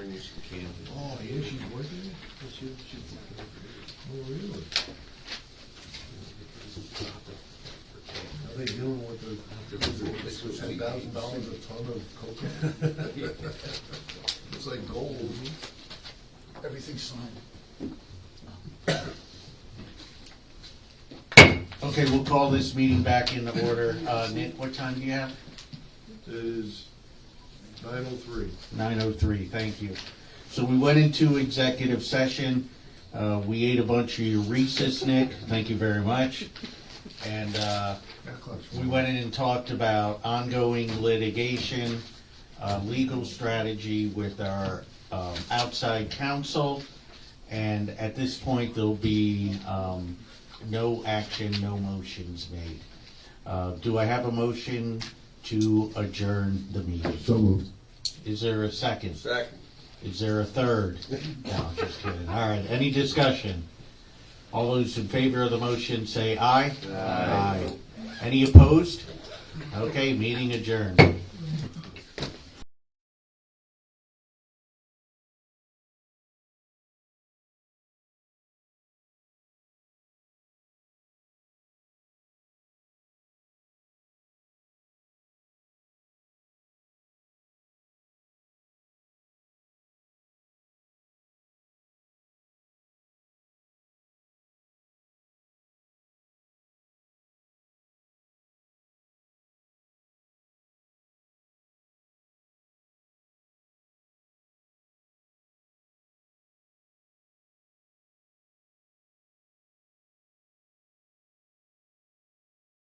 bring you some candy. Oh, yeah, she's working? Oh, really? How they doing with the $10,000 a ton of cocaine? It's like gold. Everything's signed. Okay, we'll call this meeting back into order. Nick, what time do you have? It is 9:03. 9:03, thank you. So we went into executive session. We ate a bunch of your Reese's, Nick. Thank you very much. And we went in and talked about ongoing litigation, legal strategy with our outside counsel. And at this point, there'll be no action, no motions made. Do I have a motion to adjourn the meeting? So moved. Is there a second? Second. Is there a third? No, I'm just kidding. All right, any discussion? All those in favor of the motion say aye. Aye. Any opposed? Okay, meeting adjourned.